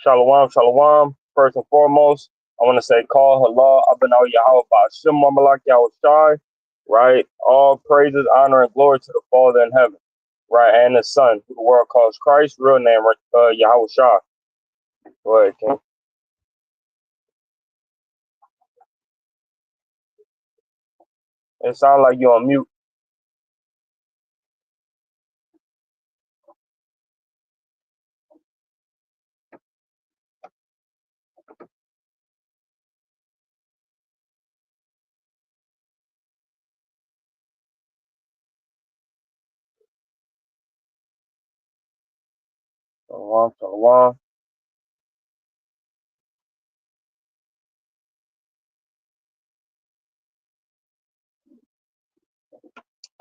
Shalom, shalom. First and foremost, I want to say call halal abinau Yahweh Ba'ashem Mamalak Yahweh Shai, right? All praises, honor, and glory to the Father in heaven, right? And the Son, who the world calls Christ, real name, Yahweh Shai. Go ahead, King. It sounds like you're on mute. Shalom, shalom.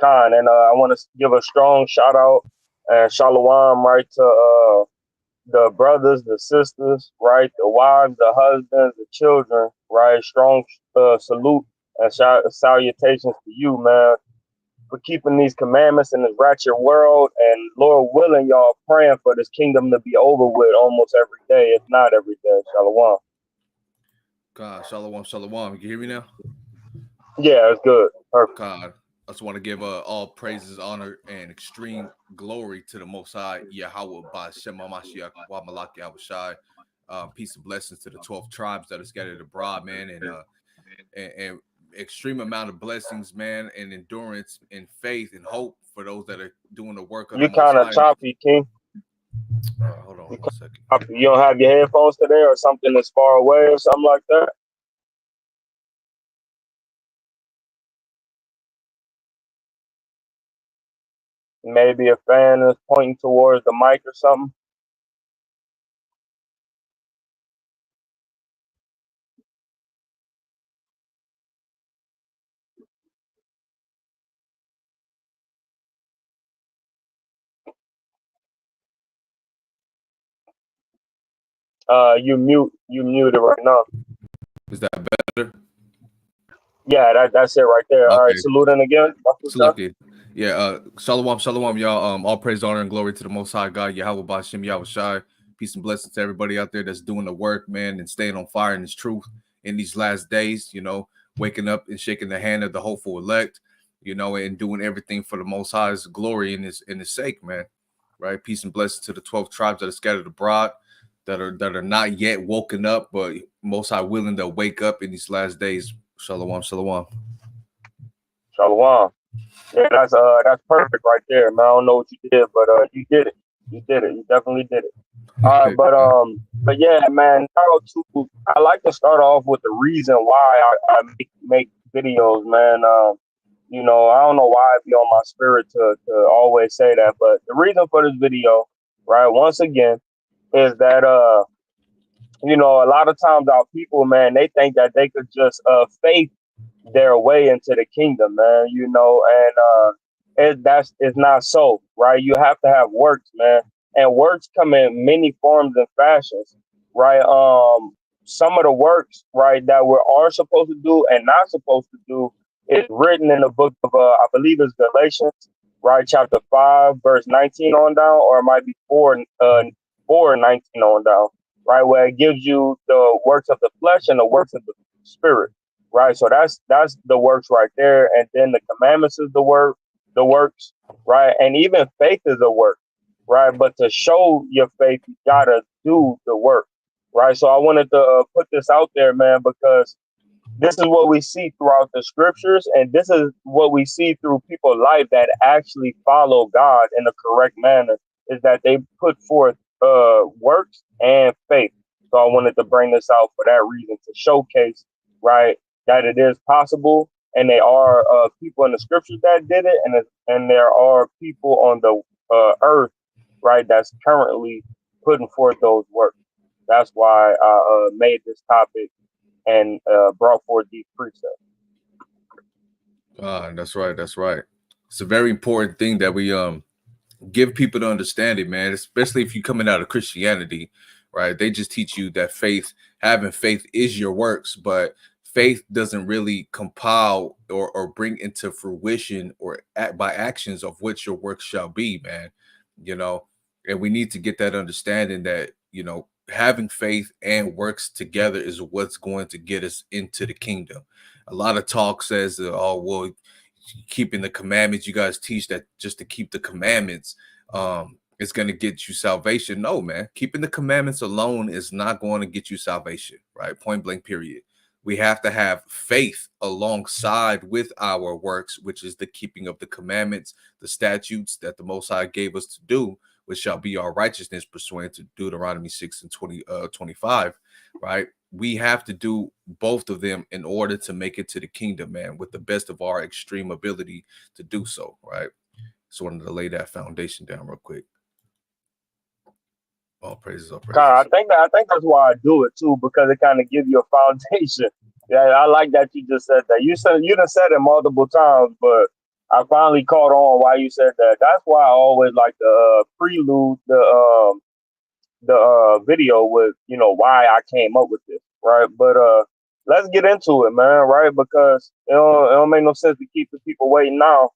Khan, and I want to give a strong shout out and shalom, right, to the brothers, the sisters, right, the wives, the husbands, the children, right. Strong salute and salutations to you, man, for keeping these commandments in this ratchet world. And Lord willing, y'all praying for this kingdom to be over with almost every day, if not every day. Shalom. God, shalom, shalom. You can hear me now? Yeah, it's good. Perfect. God, I just want to give all praises, honor, and extreme glory to the Most High, Yahweh Ba'ashem Mashiach Wa Malak Yahweh Shai. Peace and blessings to the 12 tribes that are scattered abroad, man, and extreme amount of blessings, man, and endurance and faith and hope for those that are doing the work of the You Most kind of High. choppy, King. Hold on 1 second. You don't have your headphones today, or something that's far away, or something like that. Maybe a fan is pointing towards the mic or something. You muted right now. Is that better? Yeah, that's it right there. All right, Okay. saluting again. Selected. Yeah, shalom, shalom, y'all. All praise, honor, and glory to the Most High God, Yahweh Ba'ashem Yahweh Shai. Peace and blessings to everybody out there that's doing the work, man, and staying on fire in His truth in these last days. You know, waking up and shaking the hand of the hopeful elect. You know, and doing everything for the Most High's glory and His sake, man. Right. Peace and blessings to the 12 tribes that are scattered abroad, that are not yet woken up, but Most High willing to wake up in these last days. Shalom, shalom. Shalom. Yeah, that's perfect right there, man. I don't know what you did, but you did it. You did it. You definitely did it. All right, but yeah, man. I like to start off with the reason why I make videos, man. I don't know why it be on my spirit to always say that, but the reason for this video, right, once again, is that a lot of times our people, man, they think that they could just faith their way into the kingdom, man. It's not so, right? You have to have works, man, and works come in many forms and fashions, right? Some of the works, right, that we are supposed to do and not supposed to do is written in the book of, I believe it's Galatians, right, chapter 5, verse 19 on down, or it might be 4:19 on down, right, where it gives you the works of the flesh and the works of the spirit, right? So that's the works right there, and then the commandments is the works, right? And even faith is a work, right? But to show your faith, you gotta do the work, right? So I wanted to put this out there, man, because this is what we see throughout the scriptures, and this is what we see through people's life that actually follow God in the correct manner, is that they put forth works and faith. So I wanted to bring this out for that reason, to showcase, right, that it is possible, and there are people in the scriptures that did it, and there are people on the earth, right, that's currently putting forth those works. That's why I made this topic and brought forth these precepts. That's right. That's right. It's a very important thing that we give people to understand it, man. Especially if you're coming out of Christianity, right? They just teach you that having faith is your works, but faith doesn't really compile or bring into fruition or by actions of which your works shall be, man. You know, And we need to get that understanding that, having faith and works together is what's going to get us into the kingdom. A lot of talk says, oh, well, keeping the commandments, you guys teach that just to keep the commandments is going to get you salvation. No, man, keeping the commandments alone is not going to get you salvation, right? Point blank, period. We have to have faith alongside with our works, which is the keeping of the commandments, the statutes that the Most High gave us to do, which shall be our righteousness pursuant to Deuteronomy 6 and 25, right? We have to do both of them in order to make it to the kingdom, man, with the best of our extreme ability to do so, right? So I wanted to lay that foundation down real quick. All praises, all God, praises. I think that's why I do it too, because it kind of gives you a foundation. Yeah, I like that you just said that. You done said it multiple times, but I finally caught on why you said that. That's why I always like to prelude the video with why I came up with this, right? But let's get into it, man, right? Because it don't make no sense to keep the people waiting now.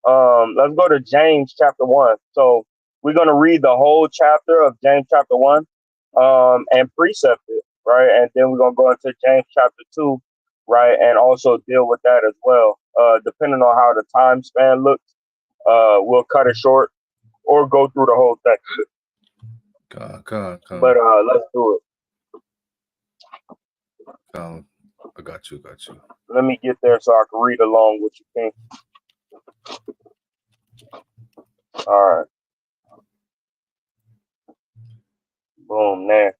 Let's go to James chapter 1. So we're gonna read the whole chapter of James chapter 1, and precept it, right? And then we're gonna go into James chapter 2, right, and also deal with that as well. Depending on how the time span looks, we'll cut it short or go through the whole thing. Con. But let's do it. I got you. Let me get there so I can read along with you, King. All right. Boom, there.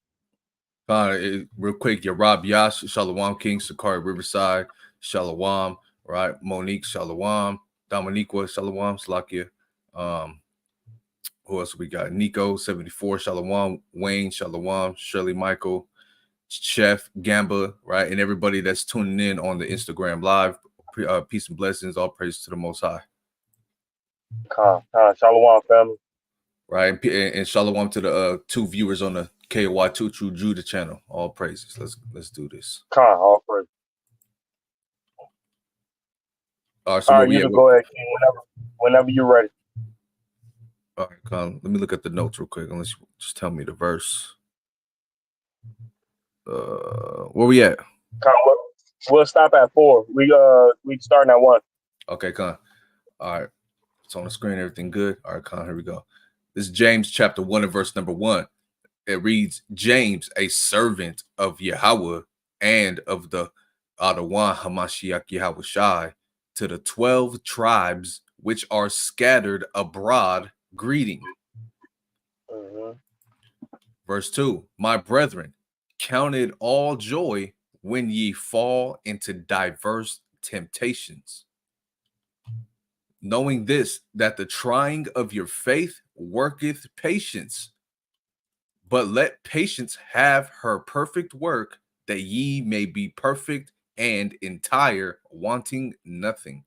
Real quick, your Rob Yash, Shalom King, Sakari Riverside, Shalom, right? Monique, Shalom, Dominiqua, Shalom, Slakia. Who else we got? Nico, 74, Shalom, Wayne, Shalom, Shirley Michael, Chef, Gamba, right? And everybody that's tuning in on the Instagram live. Peace and blessings, all praise to the Most High. Shalom, family. Right, and Shalom to the 2 viewers on the K.O.Y 2 True Judah channel. All praises. Let's do this. All praise. So All where right, we you at? can go ahead, King, whenever you're ready. All right, let me look at the notes real quick. Unless you just tell me the verse. Where we at? We'll stop at 4. We starting at 1. Okay, Con. All right, it's on the screen. Everything good. All right, Con. Here we go. This is James chapter 1 and verse number 1. It reads, James, a servant of Yahweh and of the Adawan Hamashiach Yahweh Shai, to the 12 tribes which are scattered abroad, greeting. Mm-hmm. Verse 2, my brethren, count it all joy when ye fall into diverse temptations, knowing this, that the trying of your faith worketh patience. But let patience have her perfect work, that ye may be perfect and entire, wanting nothing.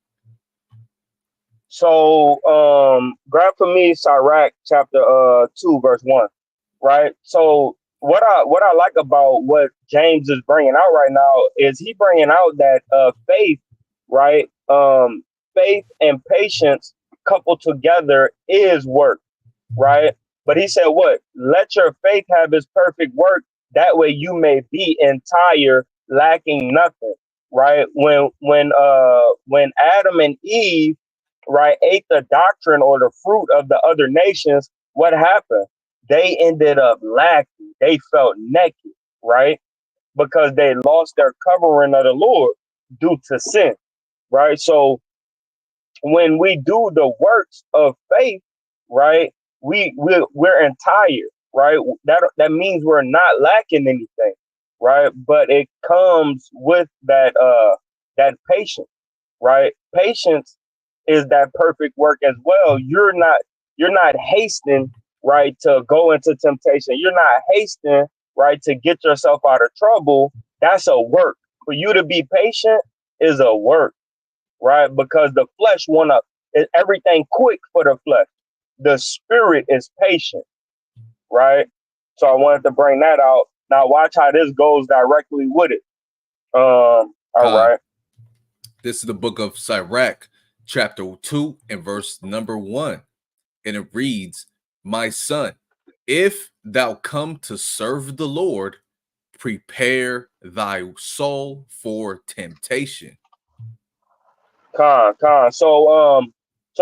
So, grab for me Sirach chapter 2 verse 1, right? So what I like about what James is bringing out right now is he bringing out that faith, right? Faith and patience coupled together is work, right? But he said, what? Let your faith have its perfect work. That way you may be entire, lacking nothing, right? When Adam and Eve, right, ate the doctrine or the fruit of the other nations, what happened? They ended up lacking. They felt naked, right? Because they lost their covering of the Lord due to sin, right? So when we do the works of faith, right, we're entire, right? That means we're not lacking anything, right? But it comes with that patience, right? Patience is that perfect work as well. You're not hasting, right, to go into temptation. You're not hasting, right, to get yourself out of trouble. That's a work. For you to be patient is a work, right? Because the flesh everything quick for the flesh. The spirit is patient, right? So I wanted to bring that out. Now watch how this goes directly with it. All right. This is the book of Sirach, chapter 2 and verse number 1. And it reads, my son, If thou come to serve the Lord, prepare thy soul for temptation. So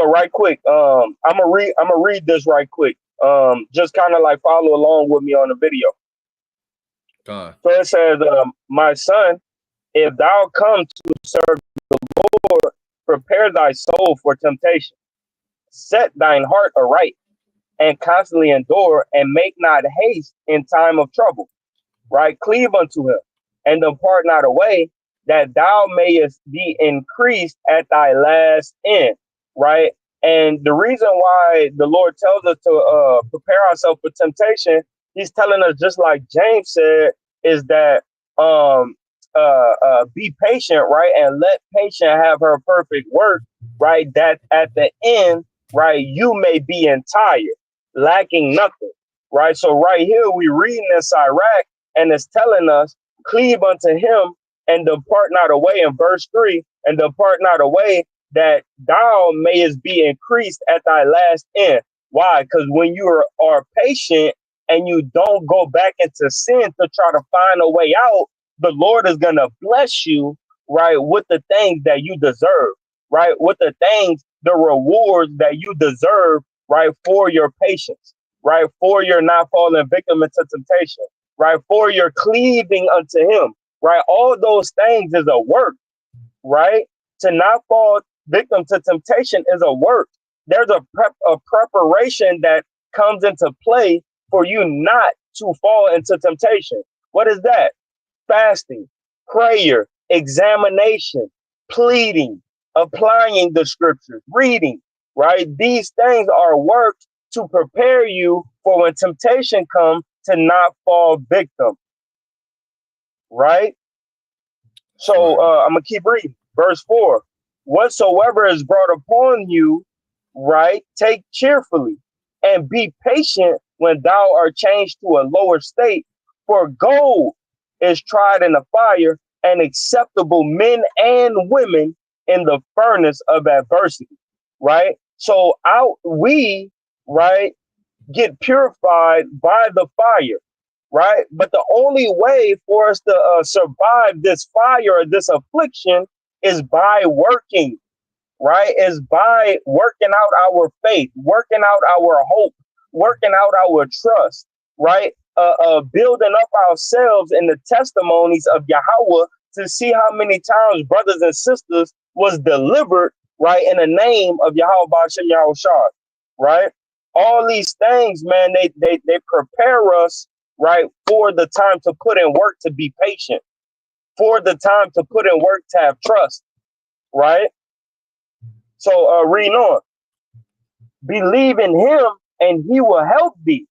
right quick, I'm gonna read this right quick. Just kind of like follow along with me on the video. Con, So it says, my son, if thou come to serve the Lord, prepare thy soul for temptation. Set thine heart aright, and constantly endure, and make not haste in time of trouble. Right? Cleave unto him, and depart not away, that thou mayest be increased at thy last end. Right? And the reason why the Lord tells us to prepare ourselves for temptation, he's telling us, just like James said, is that um, be patient, right? And let patience have her perfect work, right? That at the end, right, you may be entire, lacking nothing, right? So right here, we reading this Iraq, and it's telling us, cleave unto him and depart not away in verse 3, and depart not away, that thou mayest be increased at thy last end. Why? Because when you are patient and you don't go back into sin to try to find a way out, the Lord is going to bless you, right, with the things that you deserve, right, with the things, the rewards that you deserve, right, for your patience, right, for your not falling victim into temptation, right, for your cleaving unto him, right. All those things is a work, right? To not fall victim to temptation is a work. There's a preparation that comes into play for you not to fall into temptation. What is that? Fasting, prayer, examination, pleading, applying the scriptures, reading, right? These things are work to prepare you for when temptation comes to not fall victim, right? that's So right. I'm gonna keep reading. Verse 4: Whatsoever is brought upon you, right, take cheerfully, and be patient when thou art changed to a lower state. For gold is tried in the fire, and acceptable men and women in the furnace of adversity. Right. So out we, right, get purified by the fire, right? But the only way for us to survive this fire or this affliction is by working, right? Is by working out our faith, working out our hope, working out our trust, right? Building up ourselves in the testimonies of Yahweh to see how many times brothers and sisters was delivered, right, in the name of Yahweh Bashim Yahushua, right? All these things, man, they prepare us, right, for the time to put in work to be patient, for the time to put in work to have trust, right? So reading on, believe in him and he will help thee.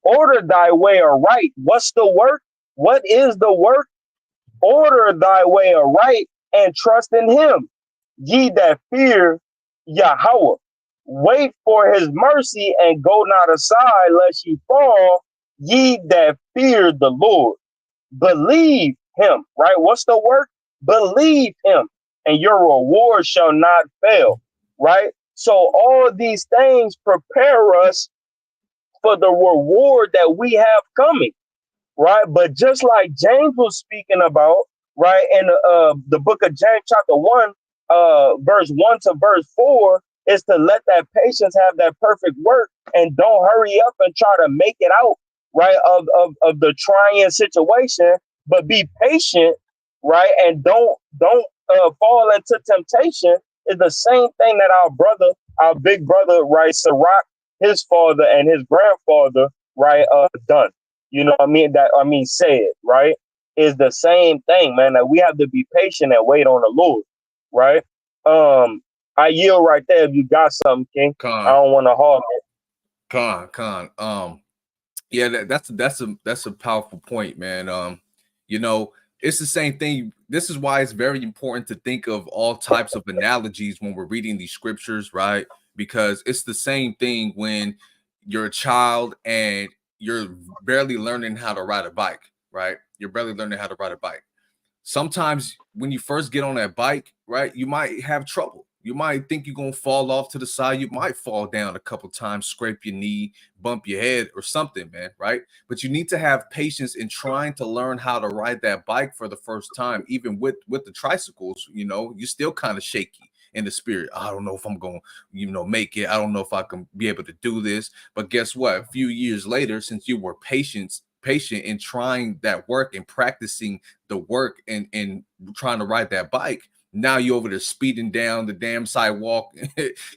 Order thy way aright. What's the work? What is the work? Order thy way aright and trust in him. Ye that fear Yahweh, wait for his mercy and go not aside lest ye fall. Ye that fear the Lord, believe him, right? What's the work? Believe him, and your reward shall not fail, right? So all these things prepare us for the reward that we have coming, right? But just like James was speaking about, right, in the book of James, chapter 1, verse 1 to verse 4, is to let that patience have that perfect work and don't hurry up and try to make it out, right, of the trying situation, but be patient, right, and don't fall into temptation. Is the same thing that our brother, our big brother, right, Sirach, his father and his grandfather, right, done. You know what I mean? That I mean, say it, right? Is the same thing, man. That we have to be patient and wait on the Lord, right? I yield right there. If you got something, King, I Con, don't want to hog it. con. Yeah, that's a powerful point, man. You know, it's the same thing. This is why it's very important to think of all types of analogies when we're reading these scriptures, right? Because it's the same thing when you're a child and you're barely learning how to ride a bike, right? You're barely learning how to ride a bike. Sometimes when you first get on that bike, right, you might have trouble. You might think you're gonna fall off to the side. You might fall down a couple times, scrape your knee, bump your head, or something, man. Right? But you need to have patience in trying to learn how to ride that bike for the first time. Even with the tricycles, you're still kind of shaky in the spirit. I don't know if I'm gonna, make it. I don't know if I can be able to do this. But guess what? A few years later, since you were patient in trying that work and practicing the work and trying to ride that bike, now you're over there speeding down the damn sidewalk,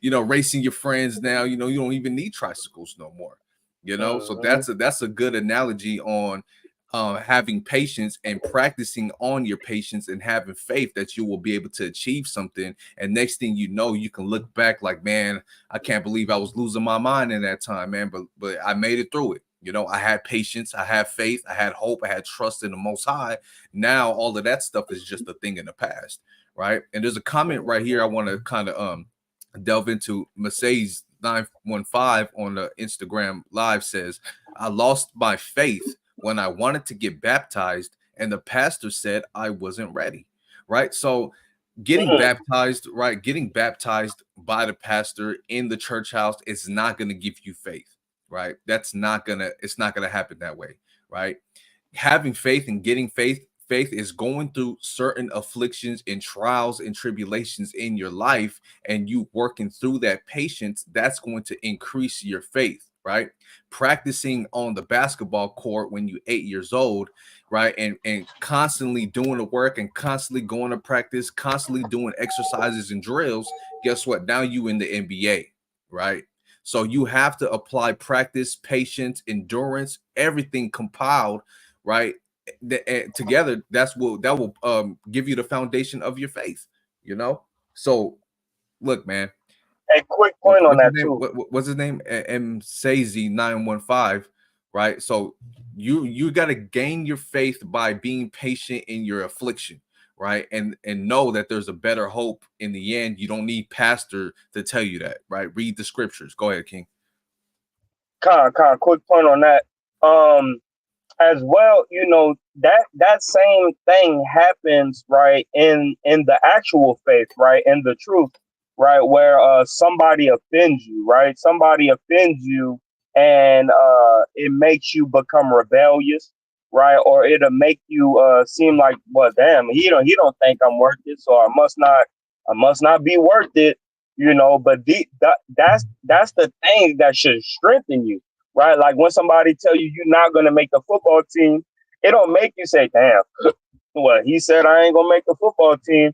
racing your friends. Now you don't even need tricycles no more. So Hmm. that's a good analogy on having patience and practicing on your patience and having faith that you will be able to achieve something. And next thing you know, you can look back like, man, I can't believe I was losing my mind in that time, man. But I made it through it. I had patience, I had faith, I had hope, I had trust in the Most High. Now all of that stuff is just a thing in the past, right? And there's a comment right here I want to kind of delve into. Mercedes 915 on the Instagram live says, I lost my faith when I wanted to get baptized, and the pastor said I wasn't ready. Right. So getting baptized, right? Getting baptized by the pastor in the church house is not going to give you faith, right? It's not gonna happen that way, right? Having faith and getting faith is going through certain afflictions and trials and tribulations in your life, and you working through that patience, that's going to increase your faith, right? Practicing on the basketball court when you 8 years old, right? And constantly doing the work and constantly going to practice, constantly doing exercises and drills. Guess what? Now you in the NBA, right? So you have to apply practice, patience, endurance, everything compiled, right? Together, that will give you the foundation of your faith. You know. So look, man. A quick point on What's his that name? too. What's his name? M. Sazy 915. Right. So you got to gain your faith by being patient in your affliction, right? And know that there's a better hope in the end. You don't need pastor to tell you that, right? Read the scriptures. Go ahead, King. Quick point on that. As well, that same thing happens, right, in the actual faith, right, in the truth, right, where somebody offends you, right, somebody offends you, and it makes you become rebellious, right, or it'll make you seem like, well, damn, he don't think I'm worth it, so I must not be worth it, but that's the thing that should strengthen you, right? Like when somebody tell you you're not gonna make the football team, it don't make you say, "Damn, well, he said I ain't gonna make the football team."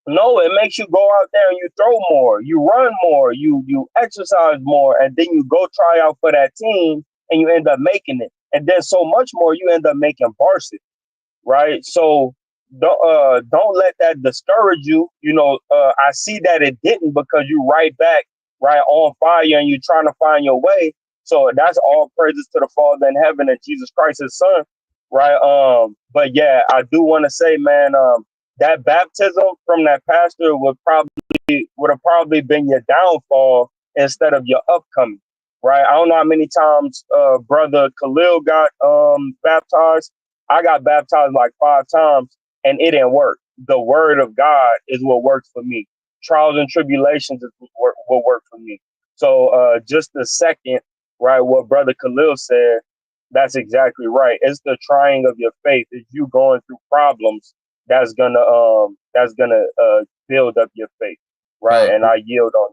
No, it makes you go out there and you throw more, you run more, you exercise more, and then you go try out for that team, and you end up making it, and then so much more you end up making varsity, right? So don't let that discourage you. I see that it didn't because you right back right on fire and you're trying to find your way. So that's all praises to the Father in heaven and Jesus Christ, His Son, right? But yeah, I do want to say, man, that baptism from that pastor would have probably been your downfall instead of your upcoming, right? I don't know how many times brother Khalil got baptized. I got baptized like 5 times and it didn't work. The word of God is what works for me. Trials and tribulations is what work for me. So just the second, right, what brother Khalil said, that's exactly right. It's the trying of your faith. It's you going through problems that's gonna build up your faith, right? And Quick, I yield on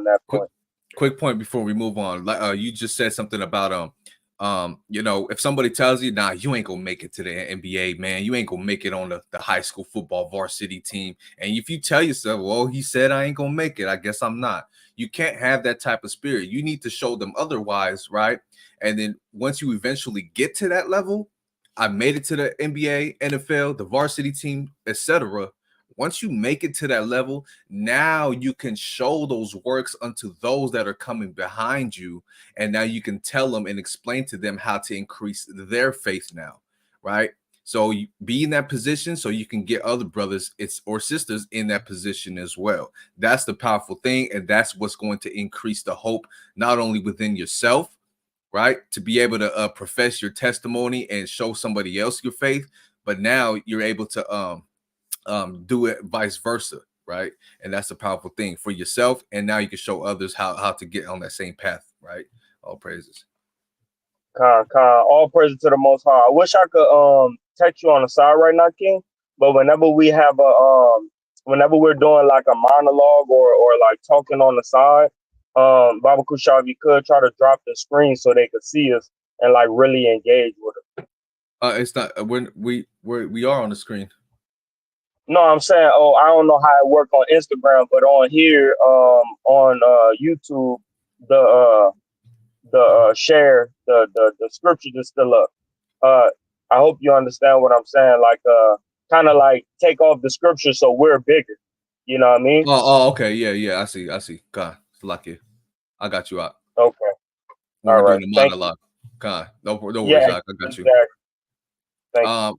that quick point. quick point before we move on. Like you just said something about if somebody tells you, nah, you ain't gonna make it to the NBA, man, you ain't gonna make it on the high school football varsity team. And if you tell yourself, well, he said I ain't gonna make it, I guess I'm not. You can't have that type of spirit. You need to show them otherwise, right? And then once you eventually get to that level, I made it to the NBA, NFL, the varsity team, etc. Once you make it to that level, now you can show those works unto those that are coming behind you. And now you can tell them and explain to them how to increase their faith now, right? So you be in that position so you can get other brothers or sisters in that position as well. That's the powerful thing. And that's what's going to increase the hope, not only within yourself, right? To be able to profess your testimony and show somebody else your faith, but now you're able to do it vice versa, right? And that's a powerful thing for yourself. And now you can show others how to get on that same path, right? All praises. All praise to the Most High. I wish I could text you on the side right now, King. But whenever we're doing like a monologue or like talking on the side, Baba Kushaw, if you could try to drop the screen so they could see us and like really engage with us. It's not we are on the screen. No, I'm saying, oh, I don't know how it work on Instagram, but on here, on YouTube, the share the scripture is still up. Uh, I hope you understand what I'm saying. Like, kind of like take off the scripture so we're bigger. You know what I mean? Okay, yeah, I see. God, it's lucky. I got you out Okay. when All we're doing right. the Thank you. monologue. God, no worries, Yeah. I got you. Exactly. Thank you. Um,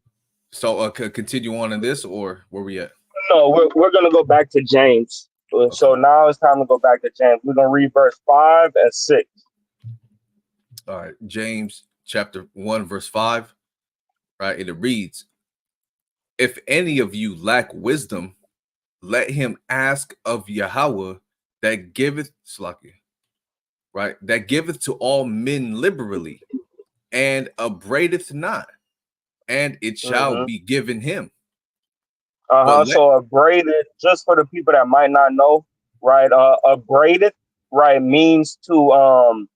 so continue on in this, or where we at? No, we're gonna go back to James. Okay. So now it's time to go back to James. We're gonna read verse 5 and 6. All right, James chapter 1, verse 5, right? And it reads, if any of you lack wisdom, let him ask of Yahweh that giveth Slakia, right? That giveth to all men liberally and upbraideth not, and it shall Mm-hmm. be given him. But Uh-huh. let So abraded, just for the people that might not know, right? Abraded, right, means to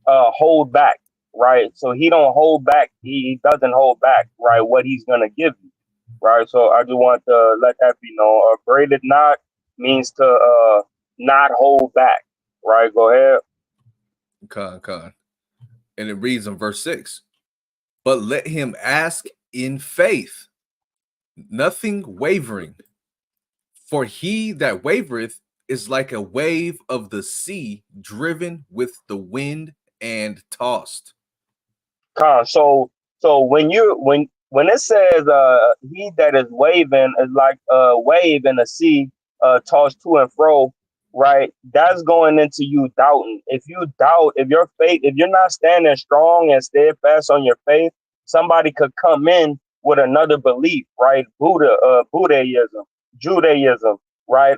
hold back, right? So he don't hold back. He doesn't hold back, right? What he's gonna give you, right? So I just want to let that be known. Abraded not means to not hold back, right? Go ahead. con. And it reads in verse 6, but let him ask in faith, nothing wavering. For he that wavereth is like a wave of the sea driven with the wind and tossed. So when it says he that is waving is like a wave in the sea, tossed to and fro, right? That's going into you doubting. If you doubt, if your faith, if you're not standing strong and steadfast on your faith, somebody could come in with another belief, right? Buddhism, Judaism, right?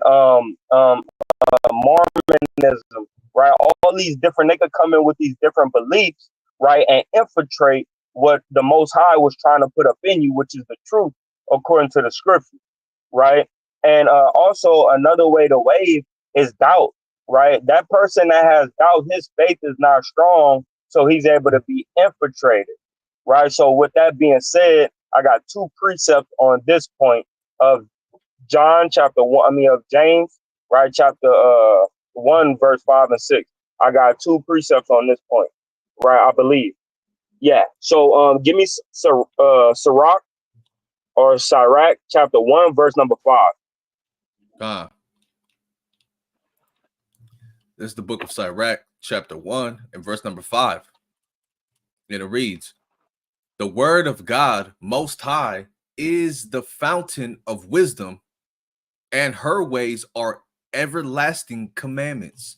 Mormonism, right? All these different, they could come in with these different beliefs, right? And infiltrate what the Most High was trying to put up in you, which is the truth according to the scripture, right? And also another way to wave is doubt, right? That person that has doubt, his faith is not strong, so he's able to be infiltrated, right? So with that being said, I got two precepts on this point of John chapter 1, I mean of James, right? Chapter 1, verse 5 and 6. I got two precepts on this point, right? I believe. Yeah. So give me Sirach or Sirach chapter 1, verse number 5. Ah, this is the book of Sirach, chapter 1, and verse number 5. And it reads, the word of God most high is the fountain of wisdom, and her ways are everlasting commandments.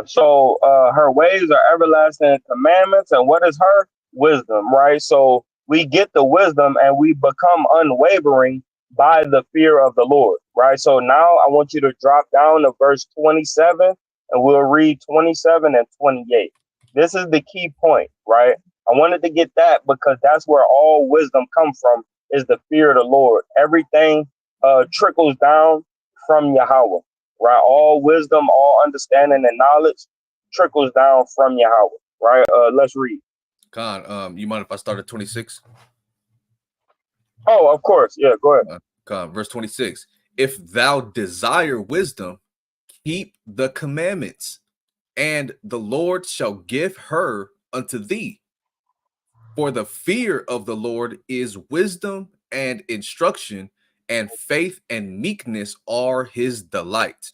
So her ways are everlasting commandments, and what is her wisdom, right? So we get the wisdom and we become unwavering by the fear of the Lord, right? So now I want you to drop down to verse 27 and we'll read 27 and 28. This is the key point, right? I wanted to get that because that's where all wisdom comes from, is the fear of the Lord. Everything trickles down from Yahweh, right? All wisdom, all understanding and knowledge trickles down from Yahweh, right? Let's read. Khan, you mind if I start at 26? Oh, of course. Yeah, go ahead. Khan, verse 26. If thou desire wisdom, keep the commandments, and the Lord shall give her unto thee. For the fear of the Lord is wisdom and instruction, and faith and meekness are his delight.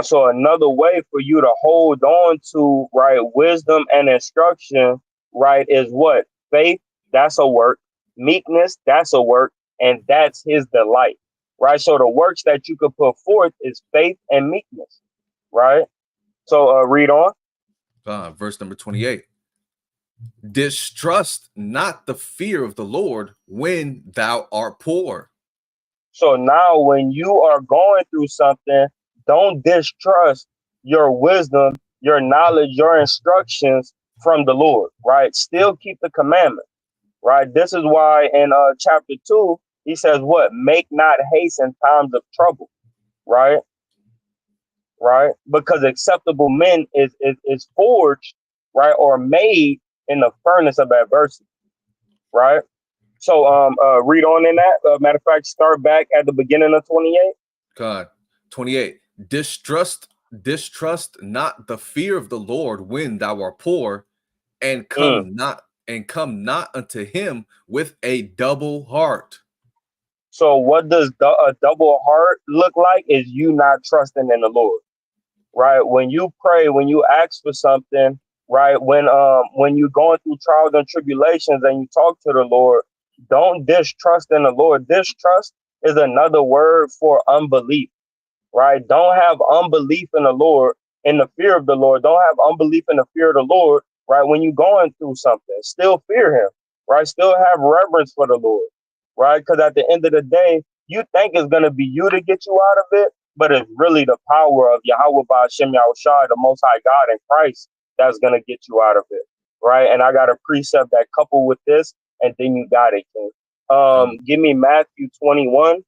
So another way for you to hold on to, right, wisdom and instruction, right, is what? Faith, that's a work. Meekness, that's a work. And that's his delight, right? So the works that you could put forth is faith and meekness, right? So read on. Verse number 28. Distrust not the fear of the Lord when thou art poor, So now when you are going through something, don't distrust your wisdom, your knowledge, your instructions from the Lord, right? Still keep the commandment, right? This is why in chapter 2, he says, what? Make not haste in times of trouble, right? Right? Because acceptable men is forged, right, or made in the furnace of adversity, right? So read on in that. Matter of fact, start back at the beginning of 28. God. 28. Distrust not the fear of the Lord when thou art poor, and Mm. come not unto him with a double heart. So what does a double heart look like? Is you not trusting in the Lord, right? When you pray, when you ask for something, right? When you're going through trials and tribulations and you talk to the Lord, don't distrust in the Lord. Distrust is another word for unbelief, right? Don't have unbelief in the Lord, in the fear of the Lord. Don't have unbelief in the fear of the Lord, right? When you're going through something, still fear Him, right? Still have reverence for the Lord, right? Because at the end of the day, you think it's going to be you to get you out of it, but it's really the power of Yahweh Ba'Shem Yahushua, the Most High God in Christ, that's going to get you out of it, right? And I got a precept that coupled with this, and then you got it, King. Give me Matthew 21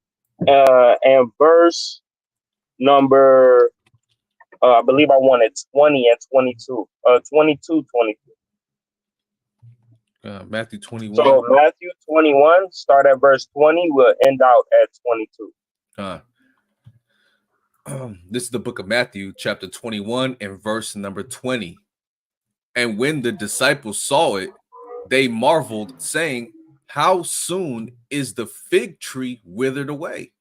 and verse number I believe I wanted 20 and 22. 22, 22. Matthew 21. So Matthew 21, start at verse 20, we'll end out at 22. Uh, this is the book of Matthew, chapter 21, and verse number 20. And when the disciples saw it, they marveled, saying, how soon is the fig tree withered away?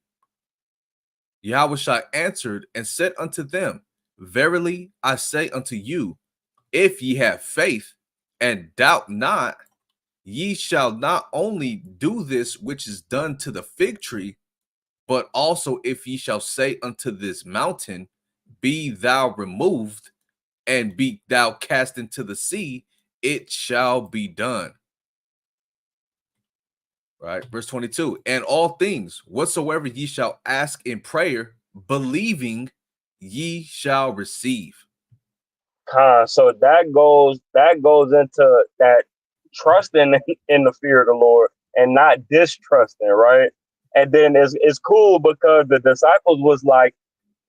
Yahushua answered and said unto them, verily I say unto you, if ye have faith and doubt not, ye shall not only do this which is done to the fig tree, but also if ye shall say unto this mountain, be thou removed, and be thou cast into the sea, it shall be done. Right, verse 22. And all things whatsoever ye shall ask in prayer, believing, ye shall receive. So that goes into that trusting in the fear of the Lord and not distrusting, right? And then it's cool because the disciples was like,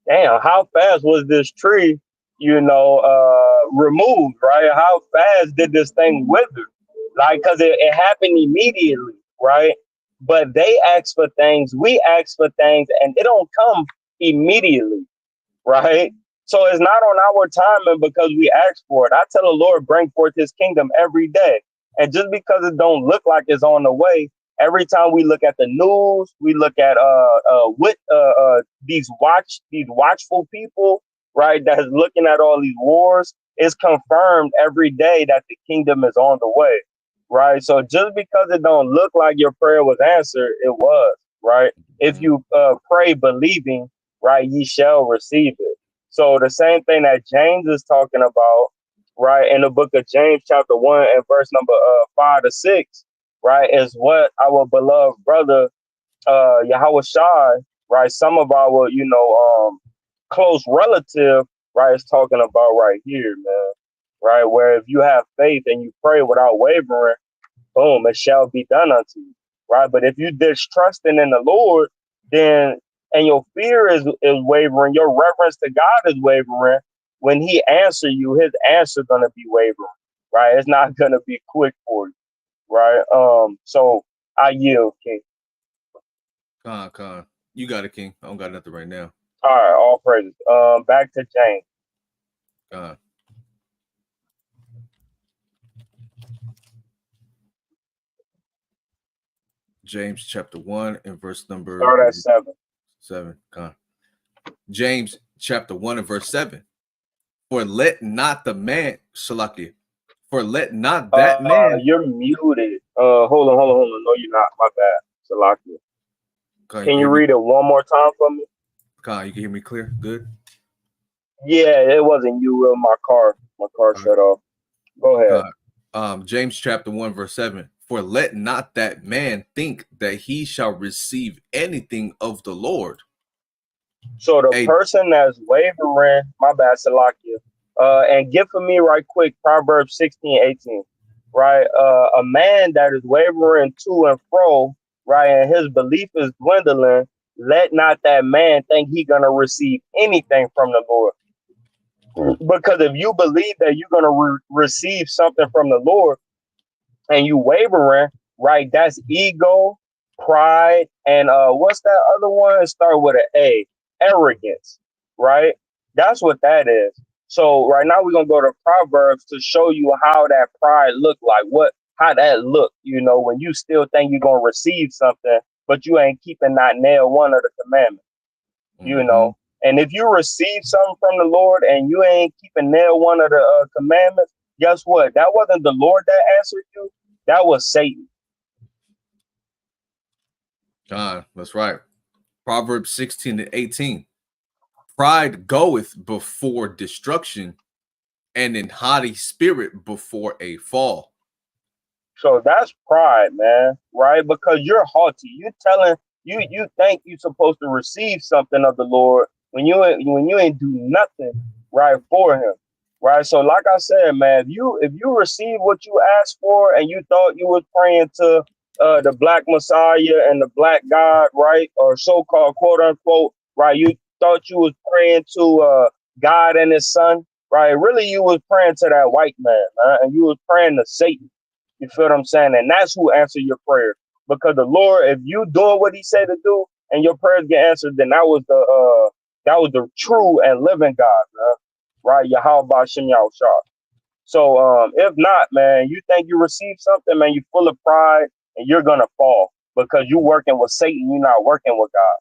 damn, how fast was this tree, removed, right? How fast did this thing wither? Like, because it happened immediately, right? But they ask for things, we ask for things, and it don't come immediately, right? So it's not on our timing because we ask for it. I tell the Lord, bring forth His kingdom every day, and just because it don't look like it's on the way, every time we look at the news, we look at these watchful people, right? That's looking at all these wars. It's confirmed every day that the kingdom is on the way, right? So just because it don't look like your prayer was answered, it was, right? If you pray believing, right, ye shall receive it. So the same thing that James is talking about, right, in the book of James, chapter 1 and verse number 5 to 6, right, is what our beloved brother Yahweh Shai, right, some of our, close relative, right, is talking about right here, man. Right, where if you have faith and you pray without wavering, boom, it shall be done unto you. Right. But if you distrusting in the Lord, then and your fear is wavering, your reverence to God is wavering, when He answer you, His answer gonna be wavering. Right. It's not gonna be quick for you. Right. So I yield, King. Con. You got it, King. I don't got nothing right now. All right, all praises. Back to James. Con. James chapter 1 and verse number Start at 7. 7. Con. James chapter 1 and verse 7. For let not the man, Shalaki, for let not that man. You're muted. Hold on. No, you're not. My bad. Salakia. Con, you Can can you hear me? read it one more time for me? Con, you can hear me clear? Good. Yeah, it wasn't you. It was my car. My car Con. shut off. Go ahead. James chapter 1 verse 7. For let not that man think that he shall receive anything of the Lord. So the A person that's wavering, my bad, Salakia, and get for me right quick, Proverbs 16:18, right? A man that is wavering to and fro, right, and his belief is dwindling, let not that man think he gonna receive anything from the Lord. Because if you believe that you're gonna receive something from the Lord, and you wavering, right? That's ego, pride, and what's that other one? It start with an A, arrogance, right? That's what that is. So right now we're gonna go to Proverbs to show you how that pride look like, how that look, when you still think you're gonna receive something, but you ain't keeping not nail one of the commandments, you mm-hmm. know. And if you receive something from the Lord and you ain't keeping nail one of the commandments, guess what? That wasn't the Lord that answered you. That was Satan. That's right. Proverbs 16:18. Pride goeth before destruction, and an haughty spirit before a fall. So that's pride, man, right? Because you're haughty. You telling you think you're supposed to receive something of the Lord when you ain't do nothing right for Him, right? So, like I said, man, if you receive what you asked for and you thought you was praying to the Black Messiah and the Black God, right, or so-called quote unquote, right? You thought you was praying to God and His Son, right? Really, you was praying to that white man, and you was praying to Satan. You feel what I'm saying? And that's who answered your prayer. Because the Lord, if you doing what He said to do, and your prayers get answered, then that was the true and living God, man. Right? Yahweh Bashem Yahushua. So if not, man, you think you receive something, man, you're full of pride and you're gonna fall because you're working with Satan, you're not working with God.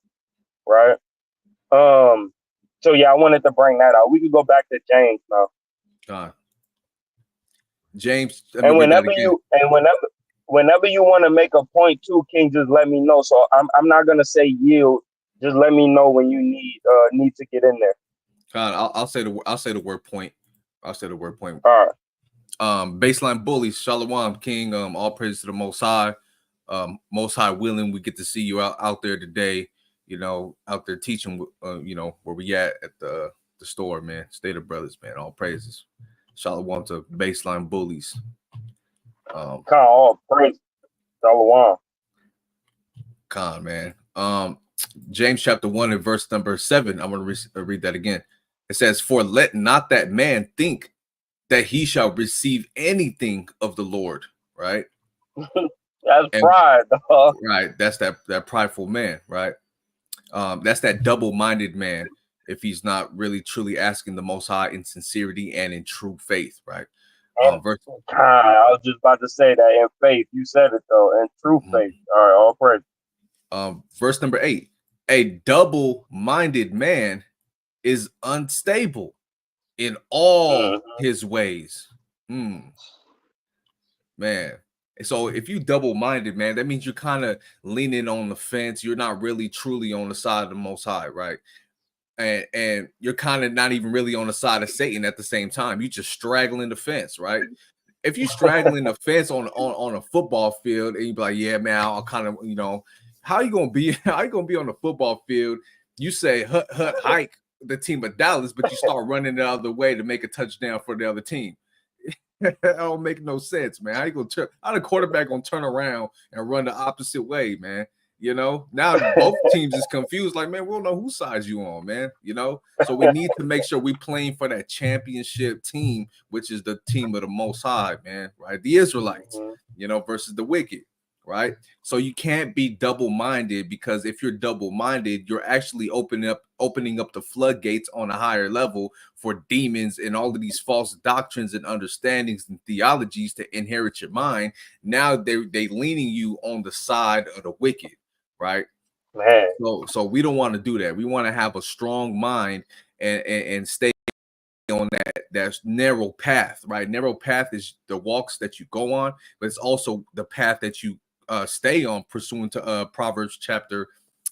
Right? So yeah, I wanted to bring that out. We could go back to James now. God. James, let me And read that whenever again. you and whenever you want to make a point too, King, just let me know. So I'm not gonna say yield. Just let me know when you need to get in there. God, I'll say the word point. I'll say the word point. All right. Baseline bullies, Shalom King. All praise to the Most High. Most High willing, we get to see you out there today. Out there teaching. Where we at the store, man. State of brothers, man. All praises. Shalom to baseline bullies. Call all praise. Shalom. Man. James chapter 1 and verse number 7. I'm going to read that again. It says, "For let not that man think that he shall receive anything of the Lord," right? That's And pride, dog. right, that's that prideful man, right? That's that double-minded man if he's not really truly asking the Most High in sincerity and in true faith, right? And Verse I was just about to say that in faith. You said it though, in true faith. All right, all praise. verse number 8. A double-minded man is unstable in all Mm-hmm. his ways. Man. So if you double-minded, man, that means you're kind of leaning on the fence. You're not really truly on the side of the Most High, right? And you're kind of not even really on the side of Satan at the same time. You just straggling the fence, right? If you straggling the fence on a football field and you be like, yeah, man, I'll kind of, how you gonna be on the football field? You say hut hike the team of Dallas, but you start running the other way to make a touchdown for the other team. That don't make no sense, man. How the quarterback gonna turn around and run the opposite way, man? Now both teams is confused. Like, man, we don't know whose side you on, man. So we need to make sure we playing for that championship team, which is the team of the Most High, man. Right? The Israelites, Mm-hmm. versus the wicked. Right? So you can't be double-minded, because if you're double-minded, you're actually opening up the floodgates on a higher level for demons and all of these false doctrines and understandings and theologies to inherit your mind. Now they leaning you on the side of the wicked, right? Man, So we don't want to do that. We want to have a strong mind and stay on that narrow path, right? Narrow path is the walks that you go on, but it's also the path that you stay on, pursuant to Proverbs chapter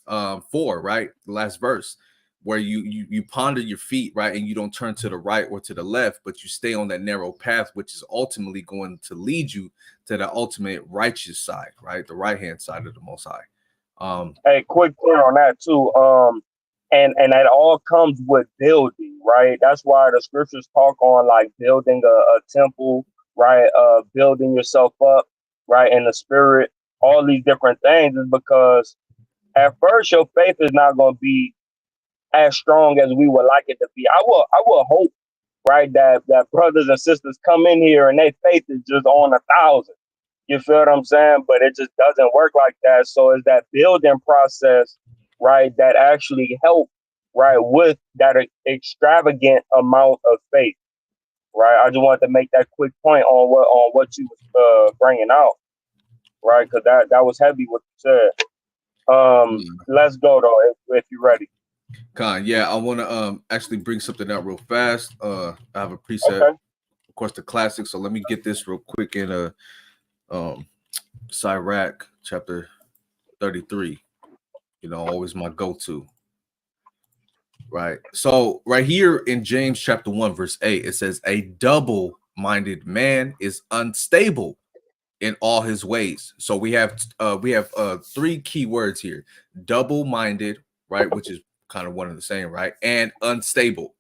4, right? The last verse. where you ponder your feet, right, and you don't turn to the right or to the left, but you stay on that narrow path, which is ultimately going to lead you to the ultimate righteous side, right, the right hand side of the Most High. Hey, quick point on that too. And that all comes with building, right? That's why the scriptures talk on like building a temple, right? Building yourself up, right, in the spirit. All these different things is because at first your faith is not going to be as strong as we would like it to be. I will hope, right, that brothers and sisters come in here and their faith is just on 1,000. You feel what I'm saying? But it just doesn't work like that. So it's that building process, right, that actually help, right, with that extravagant amount of faith, right. I just wanted to make that quick point on what you was bringing out, right, because that was heavy what you said. Let's go though if you're ready. Yeah, I want to actually bring something out real fast. I have a preset, Okay. of course, the classic. So let me get this real quick in um Sirach chapter 33. Always my go-to. Right. So right here in James chapter 1, verse 8, it says, a double-minded man is unstable in all his ways. So we have three key words here: double-minded, right, which is kind of one of the same, right, and unstable,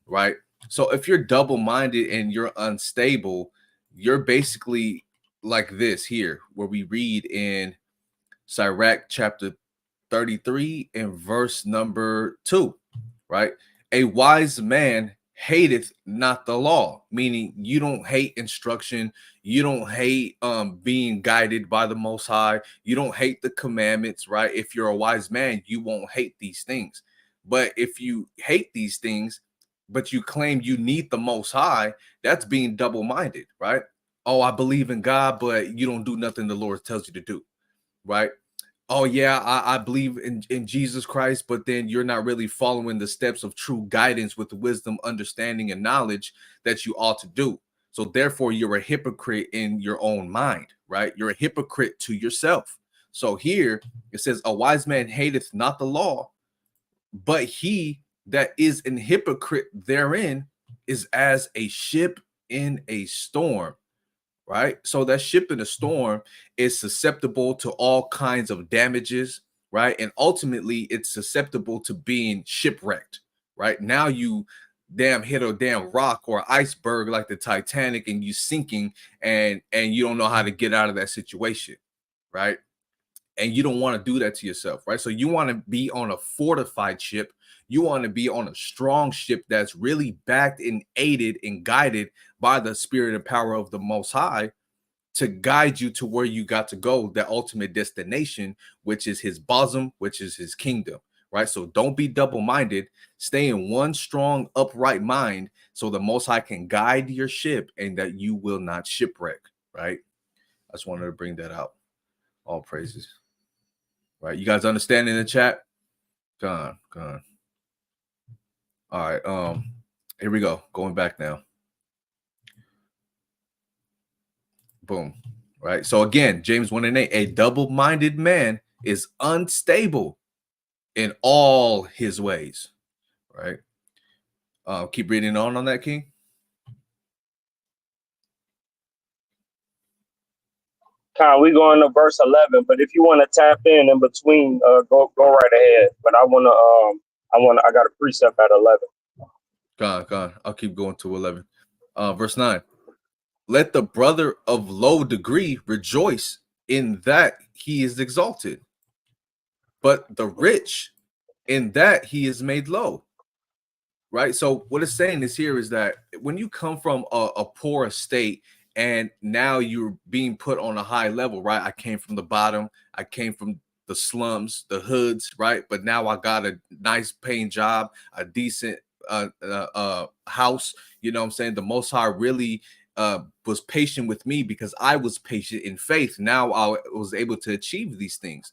right. So if you're double-minded and you're unstable, you're basically like this here, where we read in Sirach chapter 33 and verse number 2, right? A wise man hateth not the law, meaning you don't hate instruction, you don't hate being guided by the Most High, you don't hate the commandments, right? If you're a wise man, you won't hate these things. But if you hate these things, but you claim you need the Most High, that's being double-minded, right? Oh, I believe in God, but you don't do nothing the Lord tells you to do, right? Oh yeah, I believe in Jesus Christ, but then you're not really following the steps of true guidance with wisdom, understanding, and knowledge that you ought to do. So therefore, you're a hypocrite in your own mind, right? You're a hypocrite to yourself. So here it says, a wise man hateth not the law, but he that is an hypocrite therein is as a ship in a storm, right? So that ship in a storm is susceptible to all kinds of damages, right? And ultimately, it's susceptible to being shipwrecked, right? Now you damn hit a damn rock or iceberg like the Titanic, and you sinking, and you don't know how to get out of that situation, right? And you don't want to do that to yourself, right? So you want to be on a fortified ship. You want to be on a strong ship that's really backed and aided and guided by the spirit and power of the Most High to guide you to where you got to go, the ultimate destination, which is his bosom, which is his kingdom, right? So don't be double-minded. Stay in one strong, upright mind so the Most High can guide your ship and that you will not shipwreck, right? I just wanted to bring that out. All praises. Right. You guys understand in the chat? Gone. All right. Here we go. Going back now. Boom. Right. So again, James 1 and 8, a double-minded man is unstable in all his ways. Right. Keep reading on that, King. We going to verse 11, but if you want to tap in between, go right ahead. But I got a precept at 11. Gone. I'll keep going to 11. Verse 9. Let the brother of low degree rejoice in that he is exalted, but the rich in that he is made low. Right. So what it's saying is here is that when you come from a poor estate and now you're being put on a high level, right? I came from the bottom, I came from the slums, the hoods, right? But now I got a nice paying job, a decent house. You know what I'm saying? The Most High really was patient with me because I was patient in faith. Now I was able to achieve these things,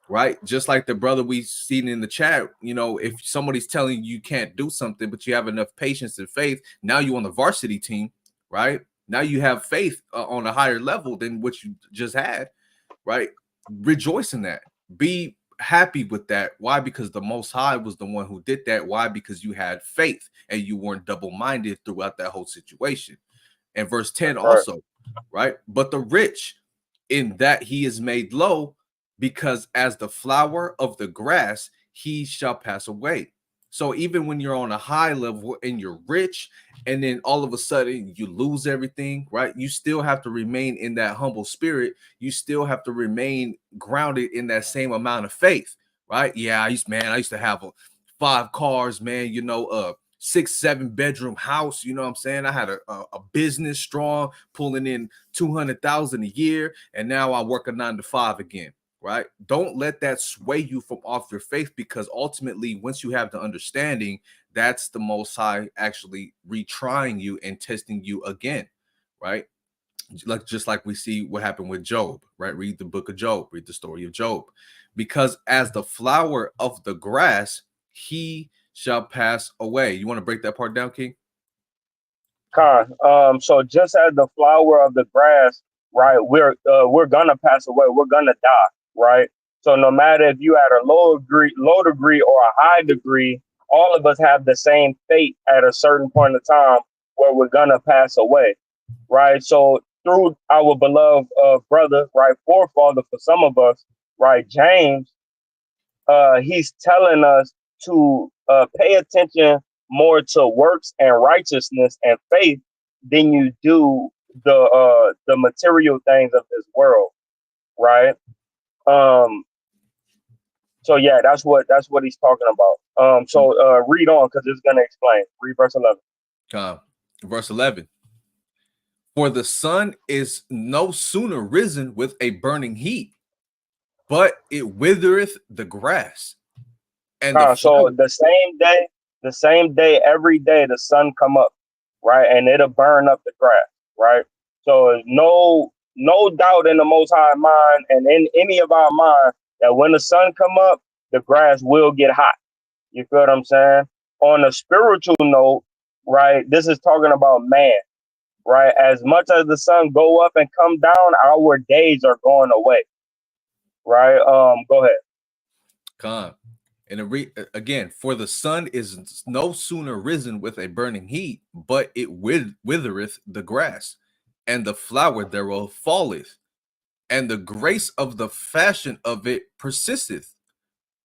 right? Just like the brother we seen in the chat, if somebody's telling you can't do something, but you have enough patience and faith, now you on the varsity team, right? Now you have faith on a higher level than what you just had, right? Rejoice in that. Be happy with that. Why? Because the Most High was the one who did that. Why? Because you had faith and you weren't double-minded throughout that whole situation. And verse 10 That's right. also, right? But the rich, in that he is made low, because as the flower of the grass, he shall pass away. So even when you're on a high level and you're rich, and then all of a sudden you lose everything, right? You still have to remain in that humble spirit. You still have to remain grounded in that same amount of faith, right? Yeah, I used to have 5 cars, man, 6, 7 bedroom house. You know what I'm saying? I had a business strong, pulling in 200,000 a year, and now I work a 9 to 5 again. Right? Don't let that sway you from off your faith, because ultimately, once you have the understanding, that's the Most High actually retrying you and testing you again, right? Just like we see what happened with Job, right? Read the book of Job, read the story of Job, because as the flower of the grass, he shall pass away. You want to break that part down, King? So just as the flower of the grass, right, we're gonna pass away, we're gonna die, right? So no matter if you at a low degree or a high degree, all of us have the same fate at a certain point of time where we're gonna pass away, right? So through our beloved brother, right, forefather for some of us, right, James, he's telling us to pay attention more to works and righteousness and faith than you do the material things of this world, right? Um, so yeah, that's what he's talking about. Read on because it's gonna explain. Read verse 11. Uh, Verse 11. For the sun is no sooner risen with a burning heat, but it withereth the grass, and the So flower. the same day, every day the sun come up, right, and it'll burn up the grass, right. So there's no doubt in the Most High mind and in any of our mind that when the sun come up, the grass will get hot. You feel what I'm saying? On a spiritual note, right, this is talking about man, right? As much as the sun go up and come down, our days are going away, right? Go ahead. Con. Again, for the sun is no sooner risen with a burning heat, but it withereth the grass, and the flower thereof falleth, and the grace of the fashion of it persisteth,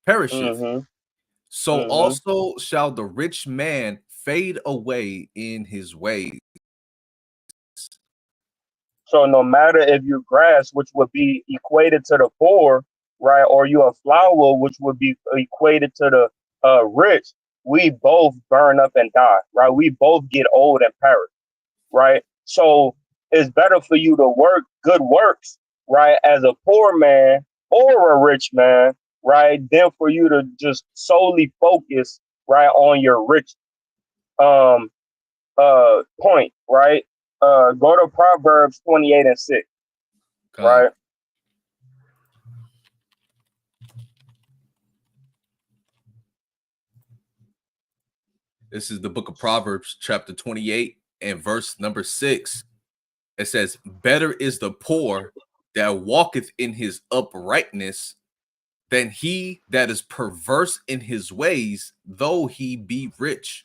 perisheth. Mm-hmm. So Mm-hmm. also shall the rich man fade away in his ways. So no matter if you're grass, which would be equated to the poor, right, or you're a flower, which would be equated to the rich, we both burn up and die, right? We both get old and perish, right? So it's better for you to work good works, right, as a poor man or a rich man, right, than for you to just solely focus, right, on your rich um point, right? Go to Proverbs 28:6, Con. right? This is the book of Proverbs, chapter 28, and verse number 6. It says, better is the poor that walketh in his uprightness than he that is perverse in his ways, though he be rich.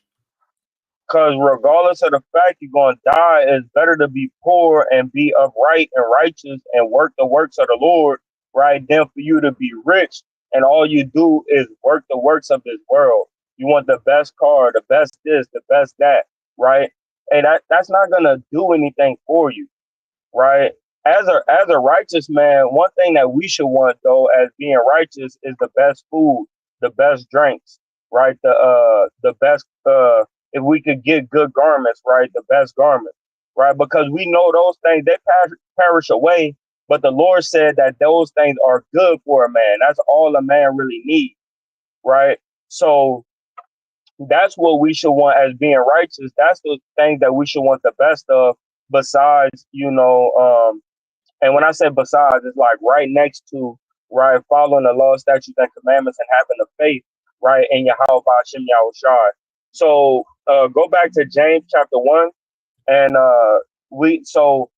Because regardless of the fact you're going to die, it's better to be poor and be upright and righteous and work the works of the Lord, right, than for you to be rich and all you do is work the works of this world. You want the best car, the best this, the best that, right? And that's not going to do anything for you, right? As a righteous man, one thing that we should want though, as being righteous, is the best food, the best drinks, right? The best if we could get good garments, right? The best garments, right? Because we know those things they perish away, but the Lord said that those things are good for a man. That's all a man really needs, right? So that's what we should want as being righteous. That's the thing that we should want the best of. Besides, and when I say besides, it's like right next to, right, following the law, statutes, and commandments and having the faith, right, in Yahweh Hashem Yahushai. So go back to James chapter 1. And so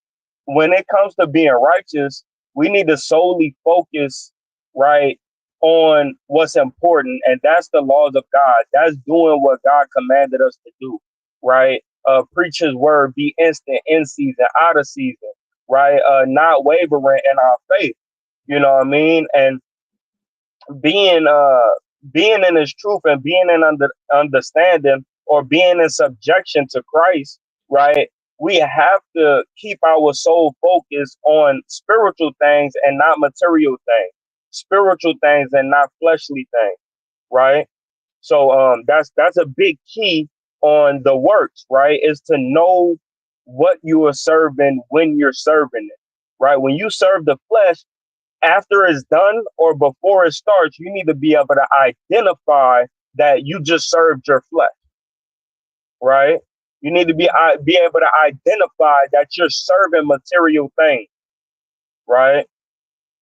when it comes to being righteous, we need to solely focus, right, on what's important, and that's the laws of God. That's doing what God commanded us to do, right? Preach His word, be instant, in season, out of season, right? Not wavering in our faith. You know what I mean? And being being in His truth and being in understanding or being in subjection to Christ, right? We have to keep our soul focused on spiritual things and not material things, spiritual things and not fleshly things, right? So that's a big key on the works, right? Is to know what you are serving when you're serving it, right? When you serve the flesh, after it's done or before it starts, you need to be able to identify that you just served your flesh, right? You need to be able to identify that you're serving material things, right?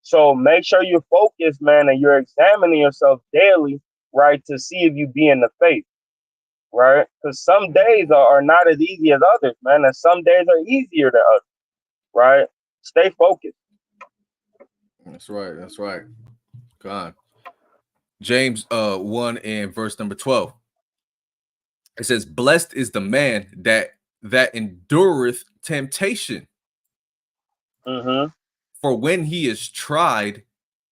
So make sure you're focused, man, and you're examining yourself daily, right, to see if you be in the faith, right? Because some days are not as easy as others, man, and some days are easier than others, right? Stay focused. That's right. That's right. God. James 1 and verse number 12. It says, "Blessed is the man that endureth temptation, Mm-hmm. for when he is tried,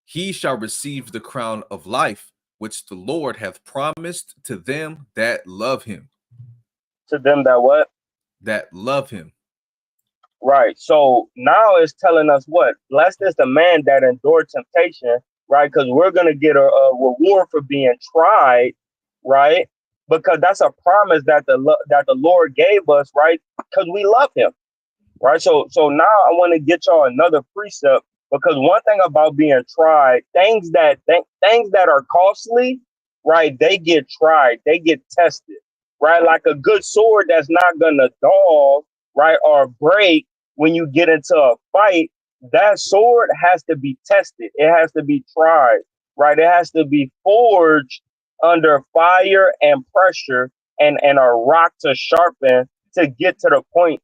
he shall receive the crown of life, which the Lord hath promised to them that love him." To them that what? That love him. Right. So now it's telling us what? Blessed is the man that endured temptation, right? Because we're going to get a reward for being tried, right? Because that's a promise that that the Lord gave us, right? Because we love Him, right? So now I want to get y'all another precept, because one thing about being tried, things that are costly, right? They get tried, they get tested, right? Like a good sword that's not gonna dull, right, or break when you get into a fight. That sword has to be tested. It has to be tried, right? It has to be forged under fire and pressure and a rock to sharpen to get to the point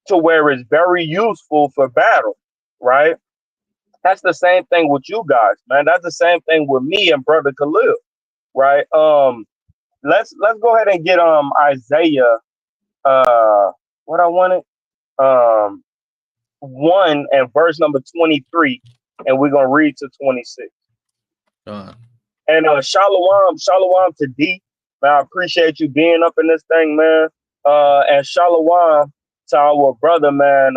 to where it's very useful for battle, right? That's the same thing with you guys, man. That's the same thing with me and brother Khalil, right? Let's go ahead and get Isaiah what I wanted um 1 and verse number 23, and we're gonna read to 26. God. And shalom to D, man. I appreciate you being up in this thing, man. And shalom to our brother, man.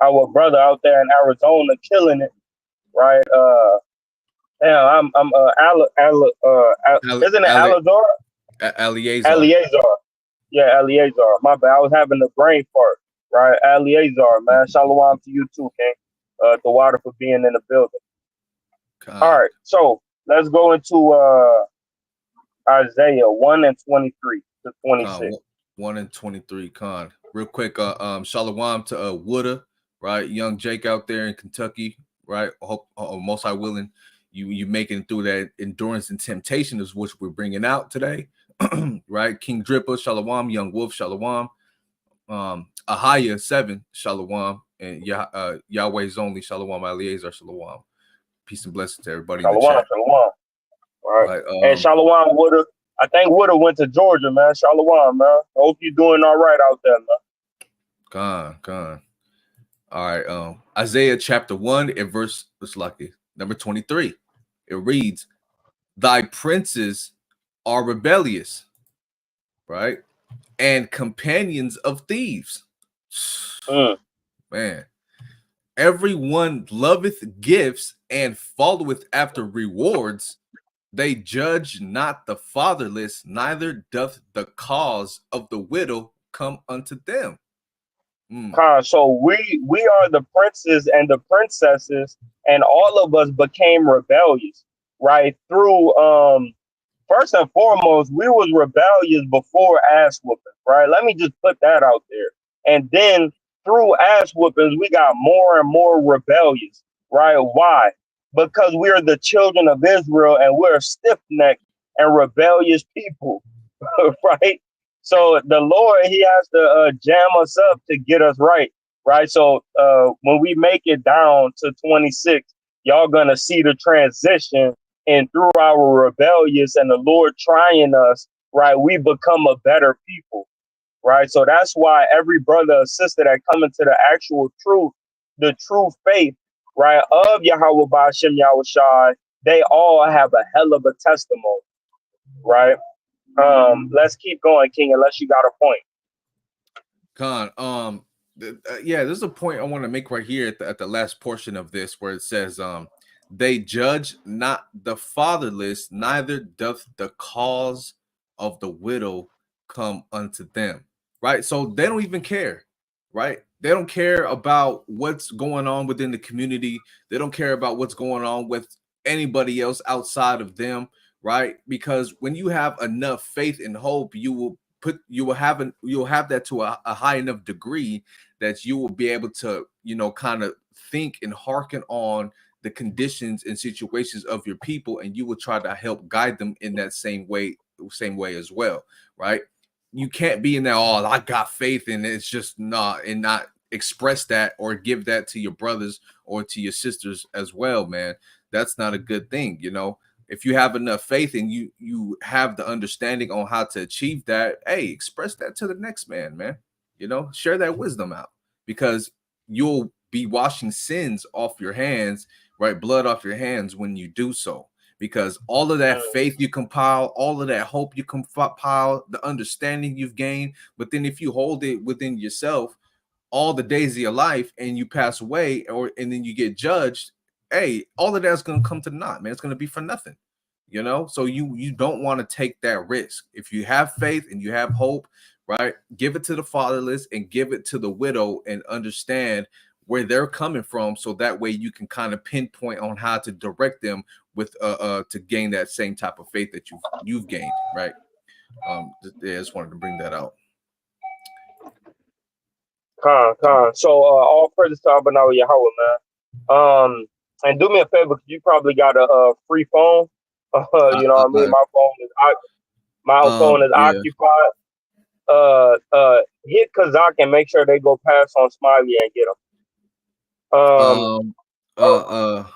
Our brother out there in Arizona killing it, right? I'm isn't it Ali, Alazar? Eleazar. Eleazar. Yeah, Eleazar. My bad. I was having the brain fart, right? Eleazar, man. Shalom to you too, King. The water for being in the building. All God. right, so let's go into Isaiah 1 and 23 to Con 26. 1 and 23. Con. Real quick, Shalom to Woodha, right? Young Jake out there in Kentucky, right? Hope most high willing you making through that endurance and temptation is what we're bringing out today. Right? King Dripper, Shalom, Young Wolf, Shalom, Ahaya 7, Shalom, and Yahweh's only Shalom, Eliezer, Shalom. Peace and blessings to everybody in the Shalom, chat. shalom. All right. Right. And Shalom Woulda. I think Woulda went to Georgia, man. Shalom, man. Hope you're doing all right out there, man. Con. All right. Isaiah chapter 1 and verse, it's lucky, number 23. It reads, "Thy princes are rebellious, right? And companions of thieves." Mm. Man, everyone loveth gifts and followeth after rewards. They judge not the fatherless, neither doth the cause of the widow come unto them. So we are the princes and the princesses, and all of us became rebellious, right? Through first and foremost, we was rebellious before ass whooping, right? Let me just put that out there. And then through ass whoopings, we got more and more rebellious, right? Why? Because we're the children of Israel and we're stiff necked and rebellious people, right? So the Lord, He has to jam us up to get us right, right? So when we make it down to 26, y'all gonna see the transition, and through our rebellious and the Lord trying us, right, we become a better people, right? So that's why every brother or sister that come into the actual truth, the true faith, right, of Yahweh Ba'ashem Yahushai, they all have a hell of a testimony, right? Let's keep going, King, unless you got a point. Con, yeah, there's a point I want to make right here at the last portion of this where it says, they judge not the fatherless, neither doth the cause of the widow come unto them. Right. So they don't even care. Right. They don't care about what's going on within the community. They don't care about what's going on with anybody else outside of them. Right. Because when you have enough faith and hope, you'll have that to a high enough degree that you will be able to, kind of think and hearken on the conditions and situations of your people, and you will try to help guide them in that same way as well, right? You can't be in there, oh, I got faith, and it's just not express that or give that to your brothers or to your sisters as well, man. That's not a good thing. If you have enough faith and you have the understanding on how to achieve that, hey, express that to the next man. Share that wisdom out, because you'll be washing sins off your hands, right? Blood off your hands when you do so. Because all of that faith you compile, all of that hope you compile, the understanding you've gained, but then if you hold it within yourself all the days of your life and you pass away, and then you get judged, hey, all of that's going to come to naught, man. It's going to be for nothing. So you don't want to take that risk. If you have faith and you have hope, right, give it to the fatherless and give it to the widow, and understand where they're coming from, so that way you can kind of pinpoint on how to direct them with to gain that same type of faith that you've gained, right? Yeah, I just wanted to bring that out. So all praises to Abanawa Yahweh, man. And do me a favor, 'cause you probably got a free phone. You know what I mean? My phone is Yeah. occupied. Hit Kazak and make sure they go pass on Smiley and get them. Um. Oh,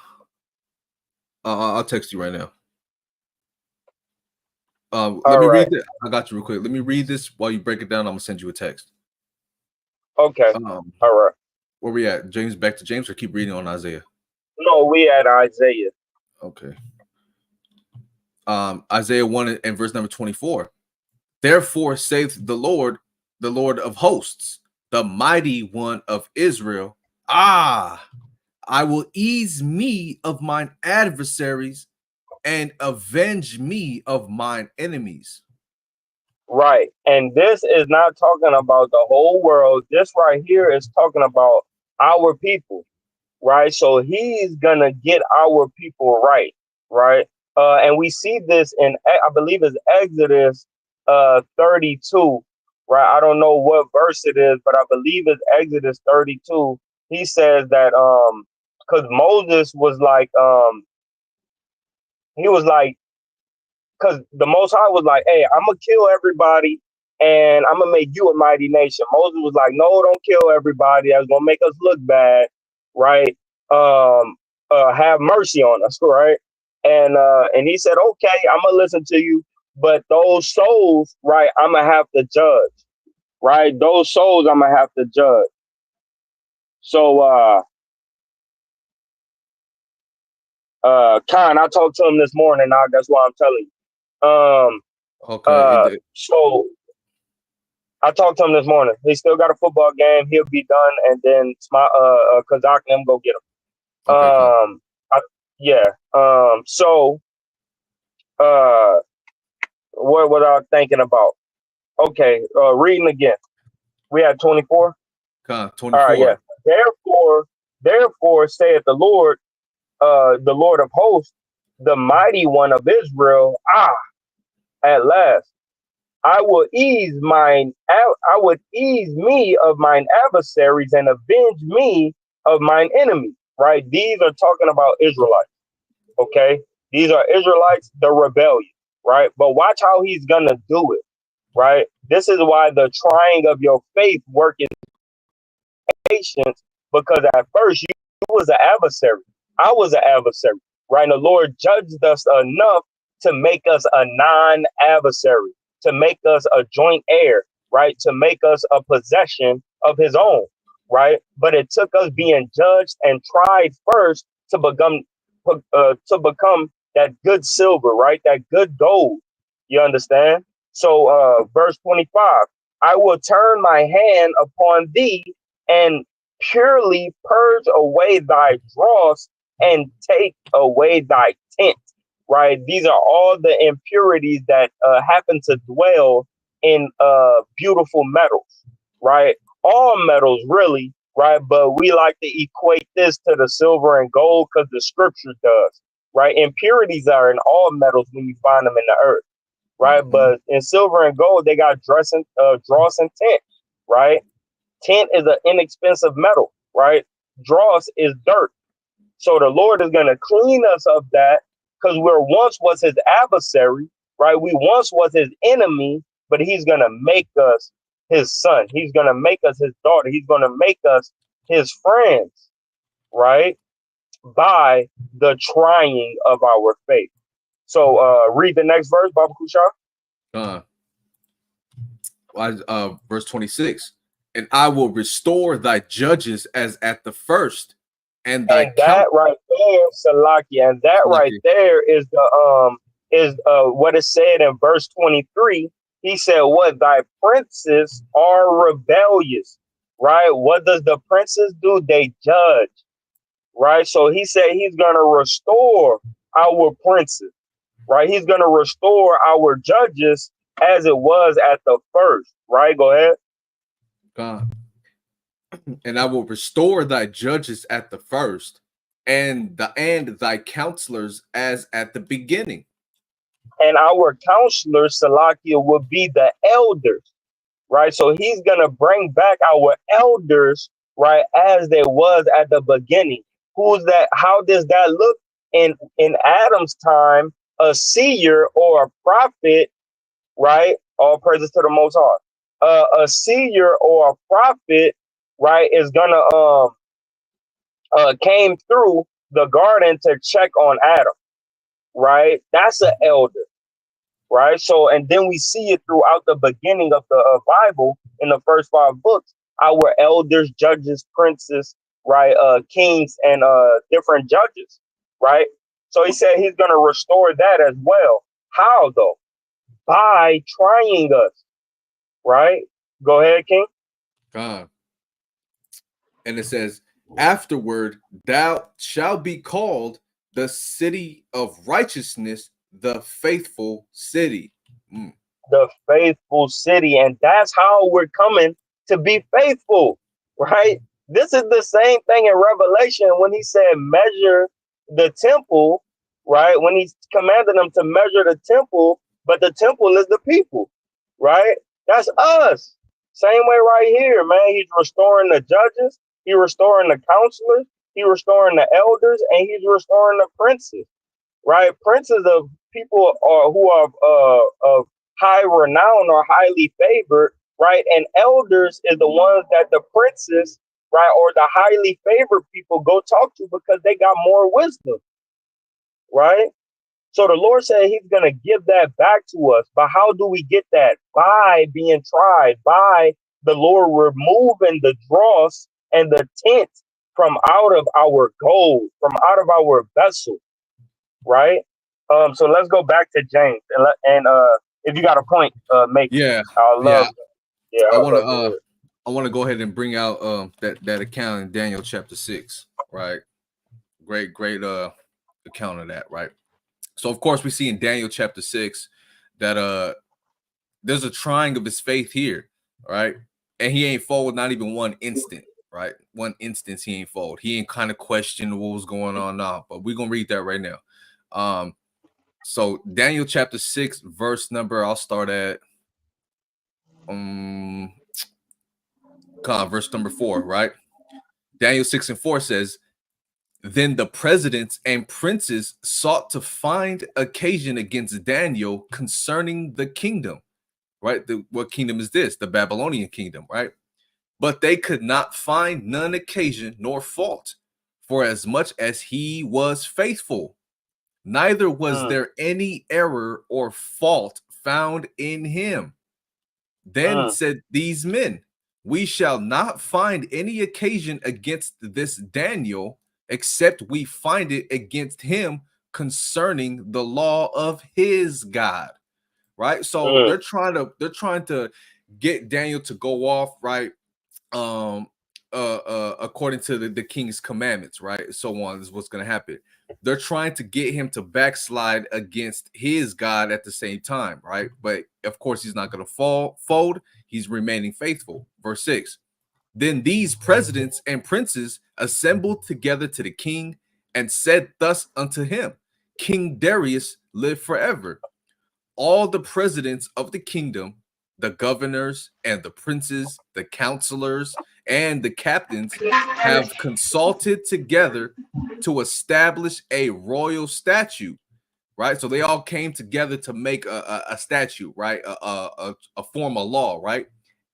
I'll text you right now. Let all me right. read it. I got you real quick. Let me read this while you break it down. I'm gonna send you a text. Okay. Um, All right. where we at? James, back to James, or keep reading on Isaiah? No, we at Isaiah. Okay. Isaiah 1 and verse number 24. Therefore saith the Lord of hosts, the mighty one of Israel. I will ease me of mine adversaries and avenge me of mine enemies. Right. And this is not talking about the whole world. This right here is talking about our people. Right. So he's going to get our people right. Right. And we see this in, I believe it's Exodus 32. Right. I don't know what verse it is, but I believe it's Exodus 32. He says that because Moses was like, he was like, because the Most High was like, "Hey, I'm gonna kill everybody, and I'm gonna make you a mighty nation." Moses was like, "No, don't kill everybody. That's gonna make us look bad, right? Have mercy on us, right?" And he said, "Okay, I'm gonna listen to you, but those souls, right? I'm gonna have to judge, right? Those souls, I'm gonna have to judge." So, Khan, I talked to him this morning. Now that's why I'm telling you. So I talked to him this morning. He still got a football game. He'll be done, and then my Kazak and them go get him. Okay, cool. Yeah. So what was I thinking about? Okay. Reading again. We had 24. All 24. right. Yeah. Therefore, saith the Lord of hosts, the mighty one of Israel. At last. I would ease me of mine adversaries and avenge me of mine enemies. Right? These are talking about Israelites. Okay? These are Israelites, the rebellion, right? But watch how he's gonna do it, right? This is why the trying of your faith work is patience, because at first you was an adversary. I was an adversary, right? And the Lord judged us enough to make us a non-adversary, to make us a joint heir, right? To make us a possession of his own, right? But it took us being judged and tried first to become that good silver, right? That good gold. You understand? So verse 25, I will turn my hand upon thee and purely purge away thy dross and take away thy tent, right? These are all the impurities that happen to dwell in beautiful metals, right? All metals, really, right? But we like to equate this to the silver and gold because the scripture does, right? Impurities are in all metals when you find them in the earth, right? Mm-hmm. But in silver and gold, they got dross and tint, right? Tin is an inexpensive metal, right? Dross is dirt. So the Lord is going to clean us of that because we're once was his adversary, right? We once was his enemy, but he's going to make us his son. He's going to make us his daughter. He's going to make us his friends, right? By the trying of our faith. So read the next verse, Baba Kusha. Uh, verse 26. And I will restore thy judges as at the first, and thy And that count. right there, Salaki, and that right Lucky. there is what is said in verse 23. He said, what thy princes are rebellious, right? What does the princes do? They judge, right? So he said he's gonna restore our princes, right? He's gonna restore our judges as it was at the first, right? Go ahead. God. And I will restore thy judges at the first, and thy counselors as at the beginning. And our counselors, Salakia, will be the elders, right? So he's gonna bring back our elders, right, as there was at the beginning. Who's that? How does that look in Adam's time? A seer or a prophet, right? All praises to the Most High. A seer or a prophet, right, is gonna came through the garden to check on Adam, right? That's an elder, right? So, and then we see it throughout the beginning of the Bible in the first five books. Our elders, judges, princes, right? Kings and different judges, right? So he said he's going to restore that as well. How though? By trying us, right? Go ahead, King. God. And it says, afterward, thou shalt be called the city of righteousness, the faithful city. Mm. The faithful city. And that's how we're coming to be faithful, right? This is the same thing in Revelation when he said, measure the temple, right? When he commanded them to measure the temple, but the temple is the people, right? That's us. Same way right here, man. He's restoring the judges, he's restoring the counselors, he's restoring the elders, and he's restoring the princes, right? Princes of people are who are of high renown or highly favored, right? And elders is the ones that the princes, right, or the highly favored people go talk to because they got more wisdom, right? So the Lord said he's going to give that back to us. But how do we get that? By being tried, by the Lord removing the dross and the tint from out of our gold, from out of our vessel, right? So let's go back to James and if you got a point, make it. Yeah, I yeah. love, yeah, I I want to love to hear it. I want to go ahead and bring out that account in Daniel chapter 6, right? Great account of that, right? So of course we see in Daniel chapter 6 that there's a trying of his faith here, right? And he ain't forward not even one instant, right? One instance he ain't forward. He ain't kind of questioned what was going on now, but we're gonna read that right now. So Daniel chapter 6, verse number, I'll start at um verse number 4, right? Daniel 6 and 4 says, then the presidents and princes sought to find occasion against Daniel concerning the kingdom, right? What kingdom is this? The Babylonian kingdom, right? But they could not find none occasion nor fault. for as much as he was faithful, neither was mm, there any error or fault found in him. Then mm, said these men, we shall not find any occasion against this Daniel, except we find it against him concerning the law of his God. Right? So mm, they're trying to get Daniel to go off, right? um According to the king's commandments, right? So on is what's going to happen. They're trying to get him to backslide against his God at the same time, right? But of course he's not going to fold. He's remaining faithful. Verse 6. Then these presidents and princes assembled together to the king and said thus unto him, King Darius live forever. All the presidents of the kingdom, the governors and the princes, the counselors and the captains have consulted together to establish a royal statute, right? So they all came together to make a statute, right? A form of law, right?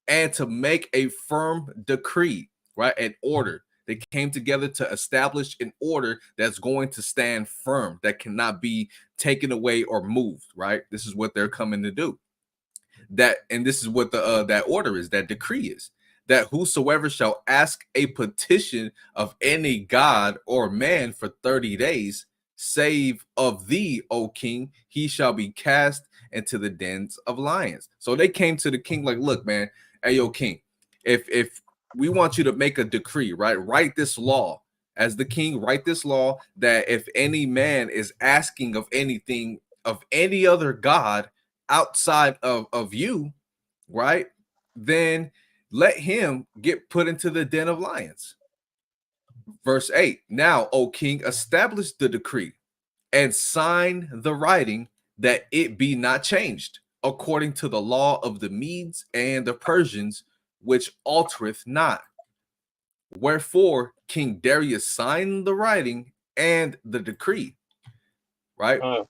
And to make a firm decree, right? An order. They came together to establish an order that's going to stand firm, that cannot be taken away or moved, right? This is what they're coming to do. That and this is what the that order is, that decree is, that whosoever shall ask a petition of any god or man for 30 days, save of thee, O king, he shall be cast into the dens of lions. So they came to the king like, look, man, hey, yo, king, if we want you to make a decree, right? Write this law. As the king, write this law that if any man is asking of anything of any other god outside of you, right? Then let him get put into the den of lions. Verse 8. Now, O king, establish the decree and sign the writing that it be not changed, according to the law of the Medes and the Persians, which altereth not. Wherefore King Darius signed the writing and the decree, right? mm,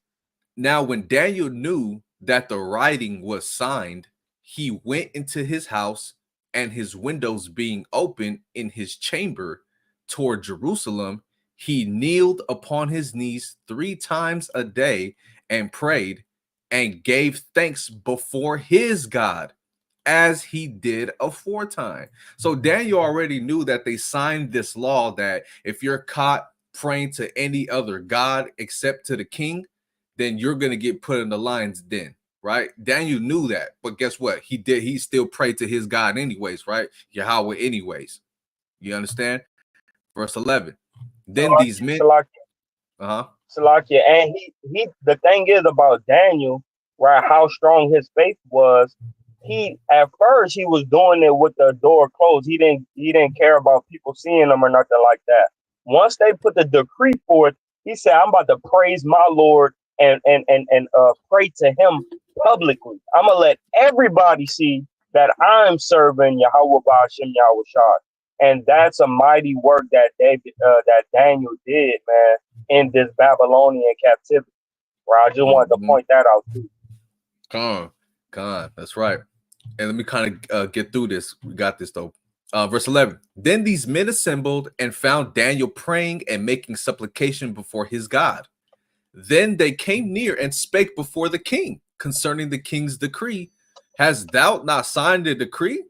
Now, when Daniel knew that the writing was signed, he went into his house, and his windows being open in his chamber toward Jerusalem, he kneeled upon his knees 3 times a day and prayed and gave thanks before his God as he did aforetime. So Daniel already knew that they signed this law that if you're caught praying to any other God except to the king, then you're going to get put in the lion's den, right? Daniel knew that, but guess what? He did. He still prayed to his God anyways, right? Yahweh anyways. You understand? Verse 11. Then these Salakia, men, Salakia, uh-huh. Salakia. And he, the thing is about Daniel, right? How strong his faith was. He at first he was doing it with the door closed. He didn't care about people seeing him or nothing like that. Once they put the decree forth, he said, "I'm about to praise my Lord and pray to Him publicly. I'm gonna let everybody see that I'm serving Yahweh Ba'ashem Yahweh Shai." And that's a mighty work that Daniel did, man, in this Babylonian captivity. Right? I just wanted to Mhm. point that out too. Con, that's right. And let me kind of get through this. We got this though. Verse 11. Then these men assembled and found Daniel praying and making supplication before his God. Then they came near and spake before the king concerning the king's decree. Hast thou not signed the decree?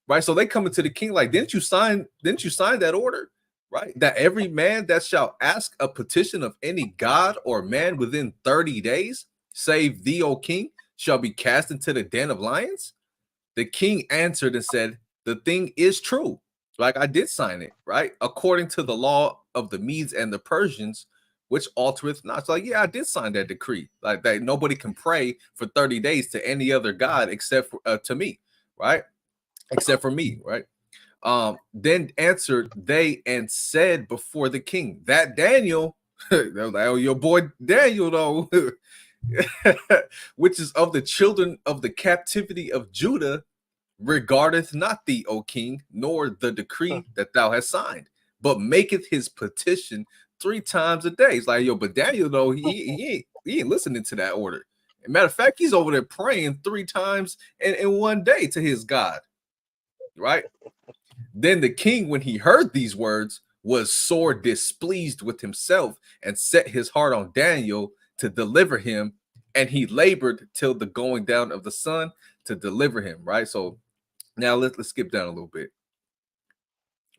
Right. So they come into the king like, didn't you sign that order? Right. That every man that shall ask a petition of any god or man within 30 days, save thee, O king, shall be cast into the den of lions. The king answered and said, the thing is true. Like I did sign it, right? According to the law of the Medes and the Persians, which altereth not. So like, yeah, I did sign that decree. Like that nobody can pray for 30 days to any other God except for, to me, right? Except for me, right? Then answered they and said before the king that Daniel, they was like, oh, your boy Daniel, though, which is of the children of the captivity of Judah, regardeth not thee, O king, nor the decree that thou hast signed, but maketh his petition 3 times a day. It's like, yo, but Daniel, though, he ain't listening to that order. Matter of fact, he's over there praying 3 times in one day to his God, right? Then the king, when he heard these words, was sore displeased with himself and set his heart on Daniel to deliver him, and he labored till the going down of the sun to deliver him. Right. So now let's skip down a little bit.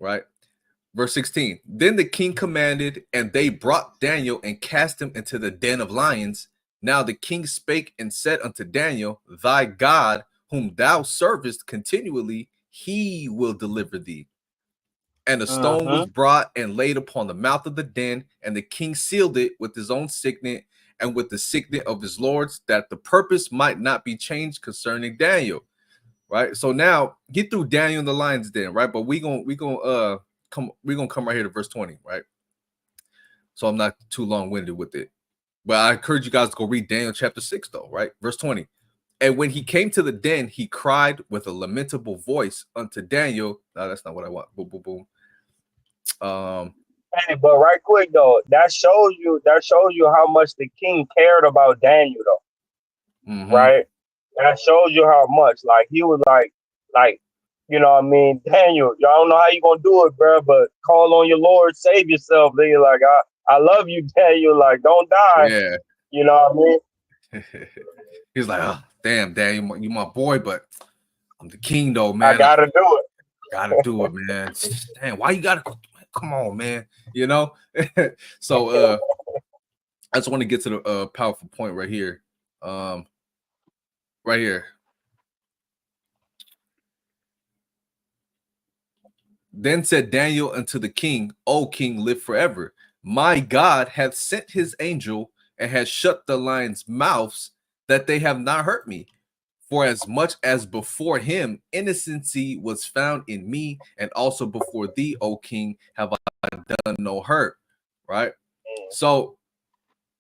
Right. Verse 16. Then the king commanded, and they brought Daniel and cast him into the den of lions. Now the king spake and said unto Daniel, thy God, whom thou servest continually, he will deliver thee. And a stone was Mm-hmm. brought and laid upon the mouth of the den, and the king sealed it with his own signet and with the signet of his lords, that the purpose might not be changed concerning Daniel. Right. So now he threw Daniel in the lion's den, right? But we're gonna come right here to verse 20, right? So I'm not too long-winded with it. But I encourage you guys to go read Daniel chapter 6, though, right? Verse 20. And when he came to the den, he cried with a lamentable voice unto Daniel. No, that's not what I want. Boom, boom, boom. Hey, but right quick though, that shows you how much the king cared about Daniel though, Mm-hmm. right? That shows you how much. Like he was like, I mean, Daniel, y'all don't know how you gonna do it, bro, but call on your Lord, save yourself. Then you're like, I love you, Daniel. Like, don't die. Yeah. You know what I mean? He's like, oh, damn, Daniel, you my boy, but I'm the king, though, I man. I gotta do it. gotta do it, man. Damn, why you gotta come on, man? You know? So I just want to get to the powerful point right here. Right here. Then said Daniel unto the king, O king, live forever. My God hath sent his angel and has shut the lions' mouths, that they have not hurt me. For as much as before him innocency was found in me, and also before thee, O king, have I done no hurt. Right? So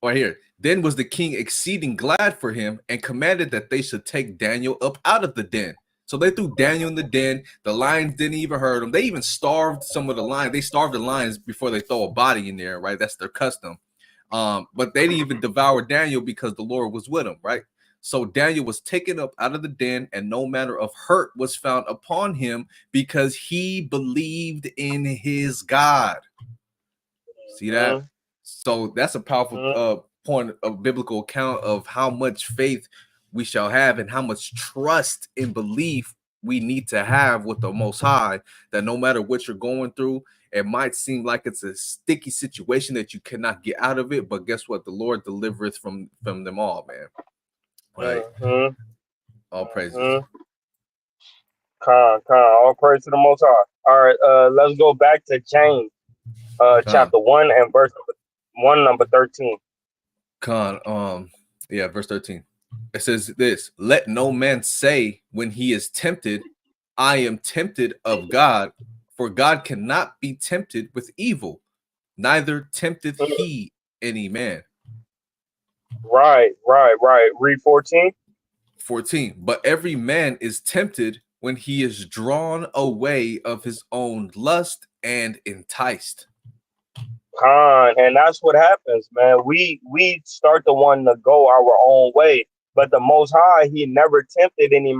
right here. Then was the king exceeding glad for him, and commanded that they should take Daniel up out of the den. So they threw Daniel in the den. The lions didn't even hurt him. They even starved some of the lions. They starved the lions before they throw a body in there, right? That's their custom. But they didn't even devour Daniel because the Lord was with him, right? So Daniel was taken up out of the den, and no manner of hurt was found upon him, because he believed in his God. See that? Mm-hmm. So that's a powerful point of biblical account of how much faith we shall have and how much trust and belief we need to have with the Most High, that no matter what you're going through, it might seem like it's a sticky situation that you cannot get out of it, but guess what? The Lord delivereth from them all, man. Right? Mm-hmm. All praises. Mm-hmm. All praise to the Most High. All right, let's go back to James, Con, chapter 1 and verse 1, number 13. con, yeah, verse 13. It says this: let no man say when he is tempted, I am tempted of God, for God cannot be tempted with evil, neither tempteth he any man. Right. Read 14. 14. But every man is tempted when he is drawn away of his own lust and enticed. And that's what happens, man. We start to want to go our own way, but the Most High, He never tempted any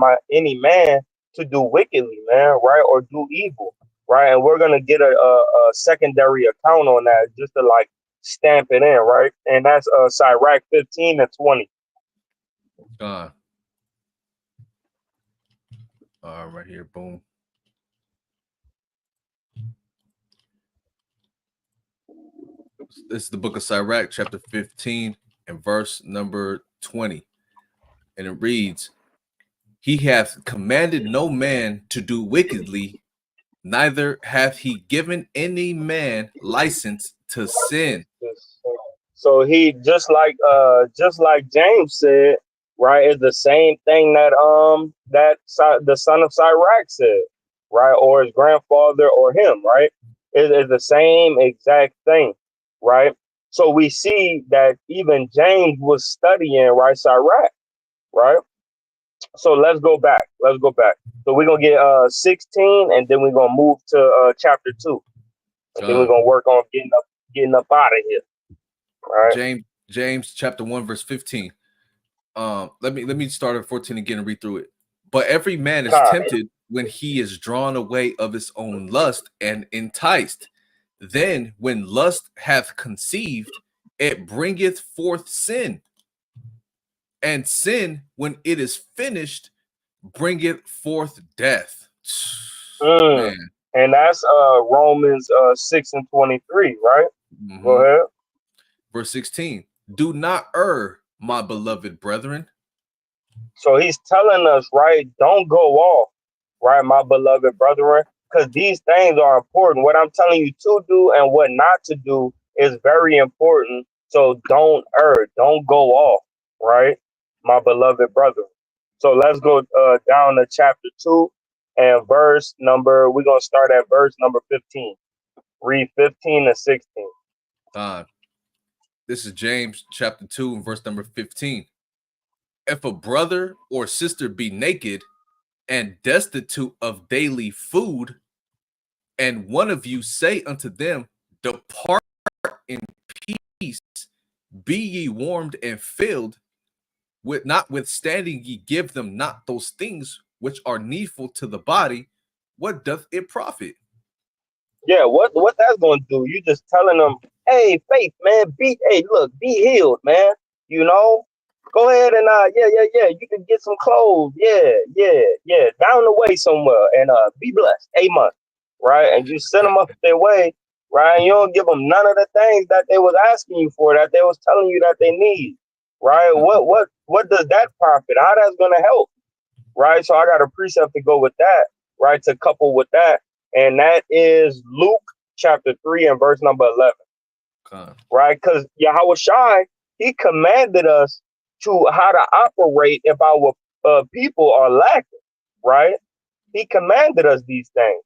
man to do wickedly, man, right, or do evil, right. And we're gonna get a secondary account on that just to like stamp it in, right. And that's Sirach 15 and 20. Uh, right here, boom. This is the book of Sirach, chapter 15, and verse number 20. And it reads, he hath commanded no man to do wickedly, neither hath he given any man license to sin. So he just like James said, right, is the same thing the son of Sirach said, right, or his grandfather or him, right, is the same exact thing, right. So we see that even James was studying, right, Sirach, right. So let's go back. Let's go back. So we're gonna get 16, and then we're gonna move to chapter 2, and then we're gonna work on getting up out of here. Right. James chapter 1, verse 15. Let me start at 14 again and read through it. But every man is Con. tempted when he is drawn away of his own lust and enticed. Then when lust hath conceived, it bringeth forth sin. And sin, when it is finished, bringeth forth death. Mm. Man. And that's Romans 6:23, right? Go Mhm. ahead. Verse 16. Do not err, my beloved brethren. So he's telling us, right, don't go off, right, my beloved brethren, because these things are important. What I'm telling you to do and what not to do is very important. So don't err, don't go off, right, my beloved brethren. So let's go down to chapter 2 and we're going to start at verse number 15. Read 15 and 16. This is James chapter 2 and verse number 15. If a brother or sister be naked and destitute of daily food, and one of you say unto them, depart in peace, be ye warmed and filled, with notwithstanding ye give them not those things which are needful to the body, what doth it profit? Yeah, what that's gonna do? You just telling them, hey, faith, man, look, be healed, man. You know, go ahead and yeah. You can get some clothes, yeah, down the way somewhere, and be blessed, amen. Right, and you send them up their way, right? And you don't give them none of the things that they was asking you for, that they was telling you that they need, right? What does that profit? How that's gonna help? Right. So I got a precept to go with that, right? To couple with that. And that is Luke chapter 3 and verse number 11. Okay. Right. Because Yahweh Shai, he commanded us to how to operate if our people are lacking. Right. He commanded us these things.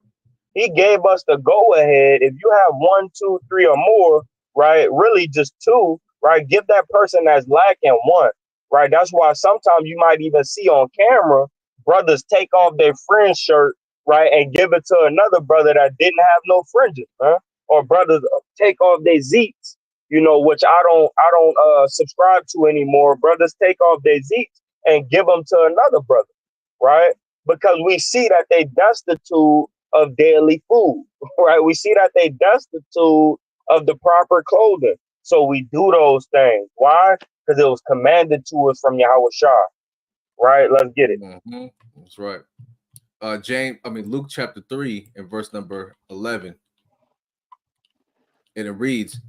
He gave us the go ahead. If you have one, two, three, or more, right? Really just two, right? Give that person that's lacking one, right? That's why sometimes you might even see on camera brothers take off their fringe shirt, right, and give it to another brother that didn't have no fringes, huh? Or brothers take off their zeets, which I don't subscribe to anymore. Brothers take off their zeets and give them to another brother, right? Because we see that they destitute of daily food, right? We see that they destitute of the proper clothing. So we do those things. Why? Because it was commanded to us from Yahweh Shah, right? Let's get it. Mm-hmm. That's right. Luke chapter 3 and verse number 11. And it reads,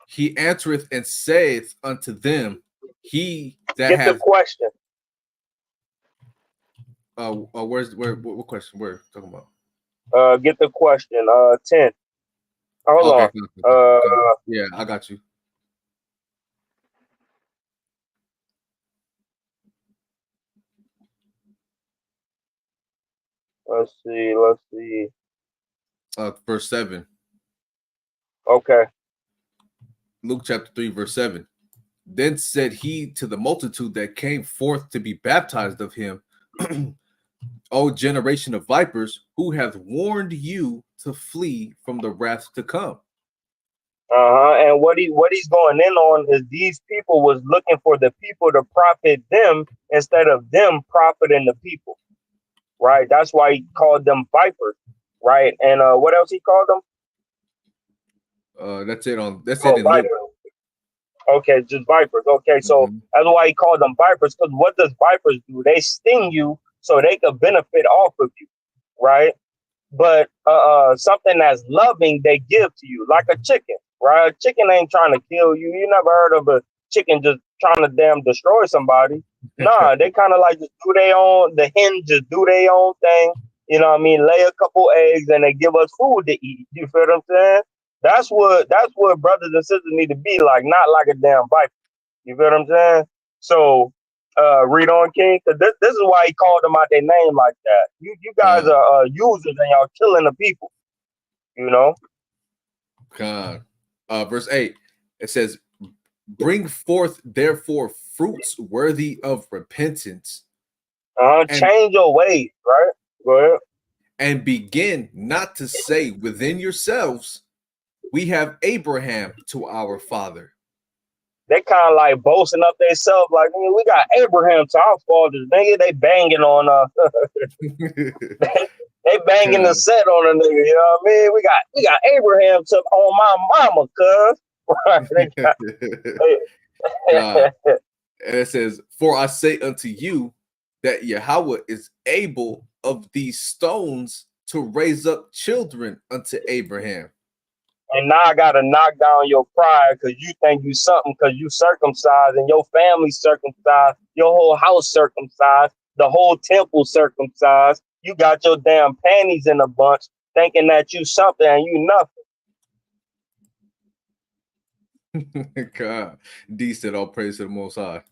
He answereth and saith unto them, He that Get the hath question. what question? Where talking about? Get the question. 10. Hold Okay, on. yeah, I got you. Let's see. Let's see. Verse 7. Okay. Luke chapter 3, verse 7. Then said he to the multitude that came forth to be baptized of him, O generation of vipers, who hath warned you to flee from the wrath to come? And what he's going in on is these people was looking for the people to profit them instead of them profiting the people. Right. That's why he called them vipers. Right. And what else he called them? That's it Oh, in Luke. vipers. Okay, just vipers. Okay, so Mm-hmm. that's why he called them vipers. Because what does vipers do? They sting you so they could benefit off of you, right? But something that's loving, they give to you, like a chicken, right? A chicken ain't trying to kill you. You never heard of a chicken just trying to damn destroy somebody. Nah, they kind of like just do their own. The hen just do their own thing. You know what I mean? Lay a couple eggs and they give us food to eat. You feel what I'm saying? That's what brothers and sisters need to be like, not like a damn viper. You feel what I'm saying? So read on, King, because this is why he called them out their name like that. You guys are users and y'all killing the people. You know, Verse 8, it says, Bring forth therefore fruits worthy of repentance, and change your ways, right? Go ahead. begin not to say within yourselves, We have Abraham to our father. They kind of like boasting up themselves, like, nigga, we got Abraham to our fathers, nigga. They banging on They banging the God, set on a nigga. You know what I mean? We got Abraham to on my mama, cuz. Right? God. And it says, "For I say unto you that Yahweh is able of these stones to raise up children unto Abraham." And now I gotta knock down your pride because you think you something because you circumcised and your family circumcised, your whole house circumcised, the whole temple circumcised. You got your damn panties in a bunch, thinking that you something and you God, D said, "All praise to the Most High."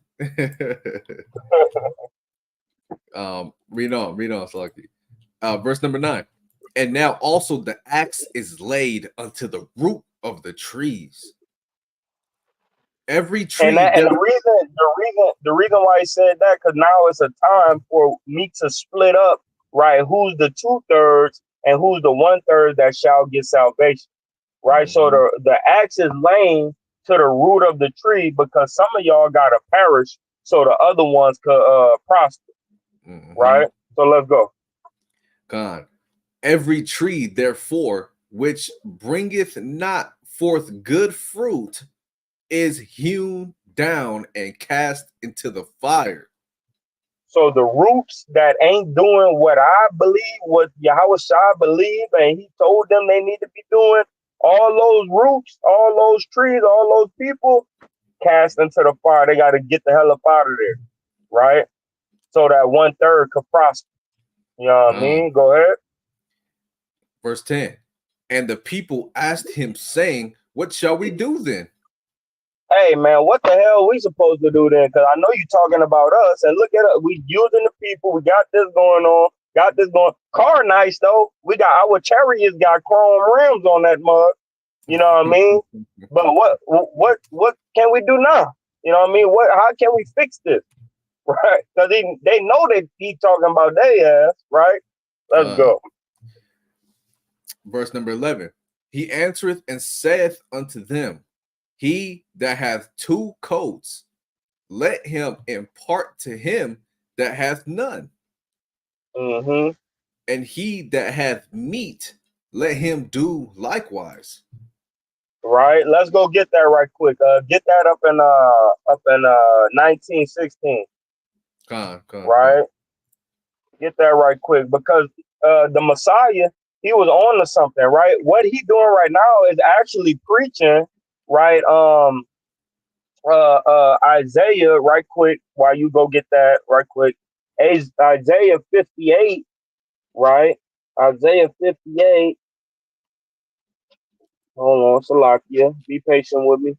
nothing. Read on, Salaki. Verse number 9. And now also the axe is laid unto the root of the trees. Every And tree that and there. the reason why he said that because now it's a time for me to split up, right? Who's the 2/3 and who's the 1/3 that shall get salvation, right? So Mhm, the axe is laying to the root of the tree because some of y'all gotta perish so the other ones could prosper, mhm. right? So let's go. God. Every tree, therefore, which bringeth not forth good fruit, is hewn down and cast into the fire. So the roots that ain't doing what I believe, what Yahweh Shai believe, and he told them they need to be doing, all those roots, all those trees, all those people cast into the fire. They got to get the hell up out of there, right? So that 1/3 could prosper. You know what I God. mean? Go ahead. Verse 10. And the people asked him, saying, what shall we do then? Hey man, what the hell we supposed to do then? Because I know you talking about us, and look at us. We using the people. We got this going on. Got this going. Car nice though. We got our chariots got chrome rims on that mug. You know what I mean? But what can we do now? You know what I mean? What how can we fix this? Right? Because they know that he talking about their ass, right? Let's God. go. Verse number 11. He answereth and saith unto them, he that hath two coats, let him impart to him that hath none. Mm-hmm. And he that hath meat, let him do likewise. Right. Let's go get that right quick. Get that up in 1916. Con. Right. Get that right quick because the Messiah, he was on to something, right? What he doing right now is actually preaching, right? Isaiah, right quick, while you go get that right quick. Isaiah 58, right? Isaiah 58. Hold on, Salakia. Be patient with me.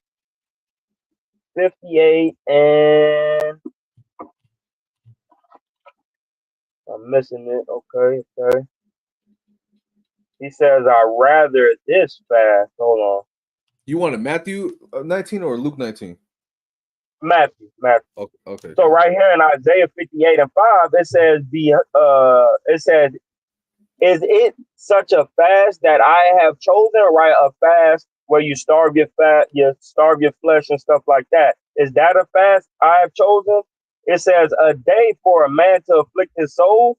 58, and I'm missing it. Okay, okay. He says, I rather this fast. Hold on. You wanted Matthew 19 or Luke 19? Matthew. Okay, okay, So God. right here in Isaiah 58 and 5, it says, is it such a fast that I have chosen, right? A fast where you starve your flesh and stuff like that. Is that a fast I have chosen? It says a day for a man to afflict his soul.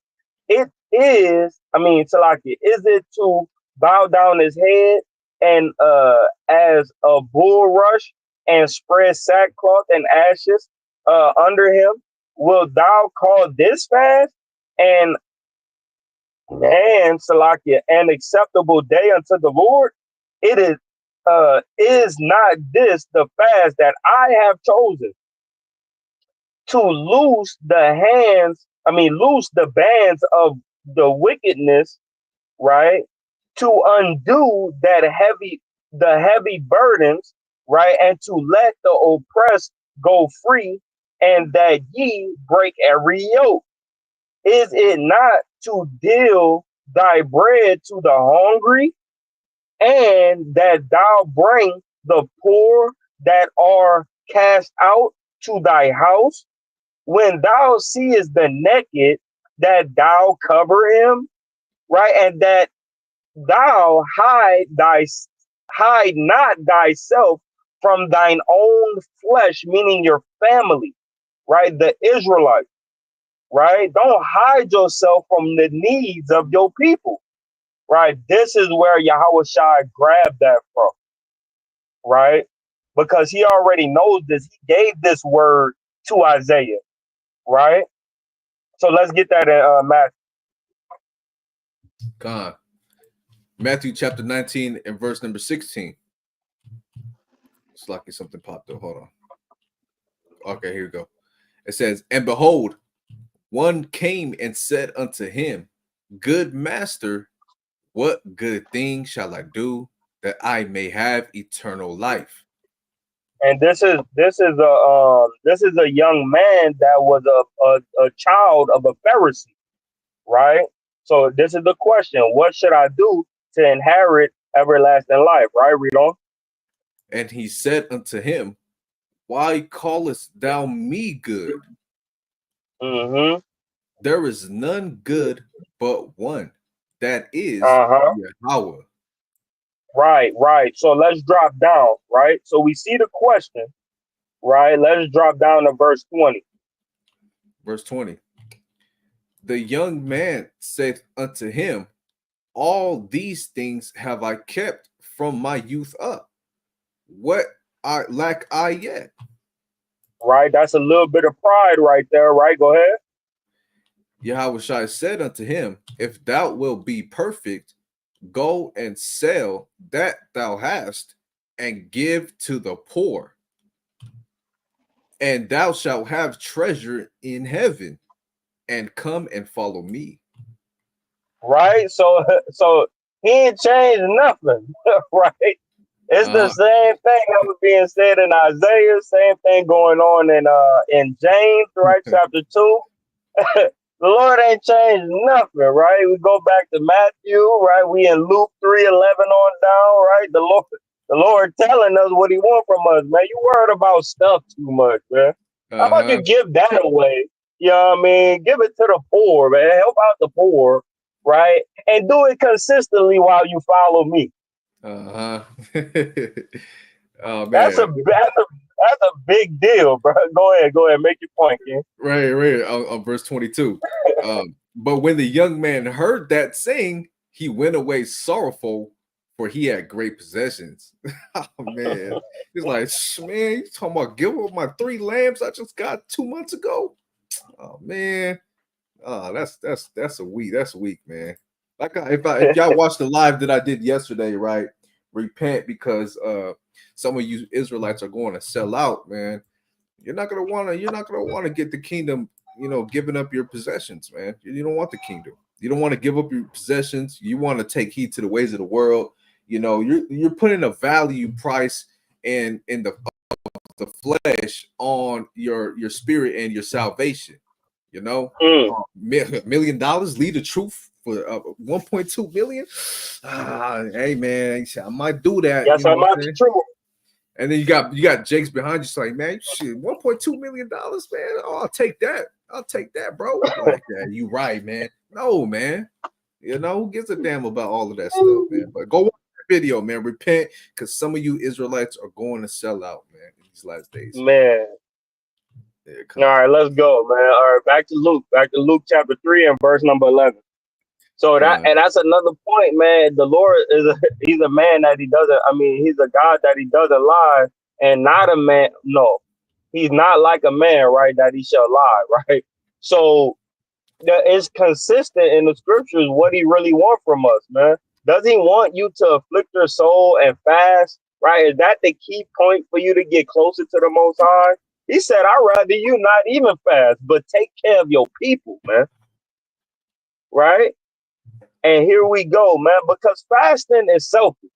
It is, I mean, Salaki, is it to bow down his head and as a bulrush and spread sackcloth and ashes under him? Will thou call this fast? And Salakia, an acceptable day unto the Lord. It is not this the fast that I have chosen to loose the bands of the wickedness, right? To undo the heavy burdens, right? And to let the oppressed go free, and that ye break every yoke. Is it not to deal thy bread to the hungry, and that thou bring the poor that are cast out to thy house? When thou seest the naked, that thou cover him, right? And that thou hide not thyself from thine own flesh, meaning your family, right? The Israelites, right? Don't hide yourself from the needs of your people, right? This is where Yahweh Shai grabbed that from, right? Because he already knows this. He gave this word to Isaiah, right? So let's get that in Matthew. God. Matthew chapter 19 and verse number 16. It's like something popped up. Hold on. Okay, here we go. It says, and behold, one came and said unto him, good master, what good thing shall I do that I may have eternal life? And this is a young man that was a child of a Pharisee, right? So this is the question: what should I do to inherit everlasting life? Right? Read on. And he said unto him, why callest thou me good? Mm-hmm. There is none good but one, that is Uh-huh. Yahweh. Right, right. So let's drop down, right? So we see the question, right? Let's drop down to verse 20. Verse 20. The young man said unto him, all these things have I kept from my youth up. What I lack I yet? Right? That's a little bit of pride right there, right? Go ahead. Yahweh said unto him, if thou wilt be perfect, go and sell that thou hast, and give to the poor, and thou shalt have treasure in heaven, and come and follow me. Right? So so he ain't changed nothing, right? It's the Uh, same thing that was being said in Isaiah, same thing going on in James, right? Chapter 2. The Lord ain't changed nothing, right? We go back to Matthew, right? We in Luke 3:11 on down, right? The Lord telling us what he want from us, man. You worried about stuff too much, man. How about uh-huh, you give that away? You know what I mean? Give it to the poor, man. Help out the poor, right? And do it consistently while you follow me. uh-huh. Oh That's a man. that's a that's a big deal, bro. Go ahead, make your point, King. Right, on verse 22. But when the young man heard that saying, he went away sorrowful, for he had great possessions. Oh man. He's like, man, you talking about give up my 3 lambs I just got 2 months ago? Oh man. Oh, that's a week. That's weak, man. Like if y'all watched the live that I did yesterday, right? Repent because some of you Israelites are going to sell out, man. You're not gonna want to get the kingdom, giving up your possessions, man. You don't want the kingdom. You don't want to give up your possessions. You want to take heed to the ways of the world. You're putting a value price in the flesh on your spirit and your salvation. You know, Mm. $1 million lead the truth for 1.2 million. Hey man, I might do that. Yes, You know I'm what not I'm saying? true. And then you got Jake's behind you, so like, man, shit, $1.2 million, man. Oh, I'll take that. I'll take that, bro. Like that. You right, man. No, man. Who gives a damn about all of that stuff, man? But go watch that video, man. Repent, because some of you Israelites are going to sell out, man, in these last days. Man. Yeah, All come. right, let's go, man. All right, back to Luke. Back to Luke chapter 3 and verse number 11. So Uh, that's another point, man. The Lord he's a man that he doesn't, I mean, he's a God that he doesn't lie and not a man. No, he's not like a man, right? That he shall lie, right? So it's consistent in the scriptures what he really wants from us, man. Does he want you to afflict your soul and fast, right? Is that the key point for you to get closer to the Most High? He said, I'd rather you not even fast, but take care of your people, man, right? And here we go, man, because fasting is selfish,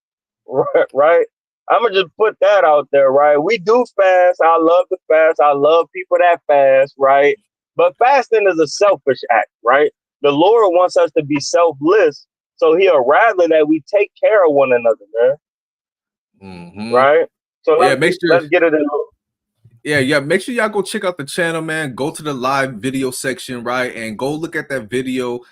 right? I'm gonna just put that out there, right? We do fast. I love to fast. I love people that fast, right? But fasting is a selfish act, right? The Lord wants us to be selfless, so He'll rather that we take care of one another, man. mhm. Right? So Yeah, make sure. let's get it in. Yeah. Make sure y'all go check out the channel, man. Go to the live video section, right, and go look at that video.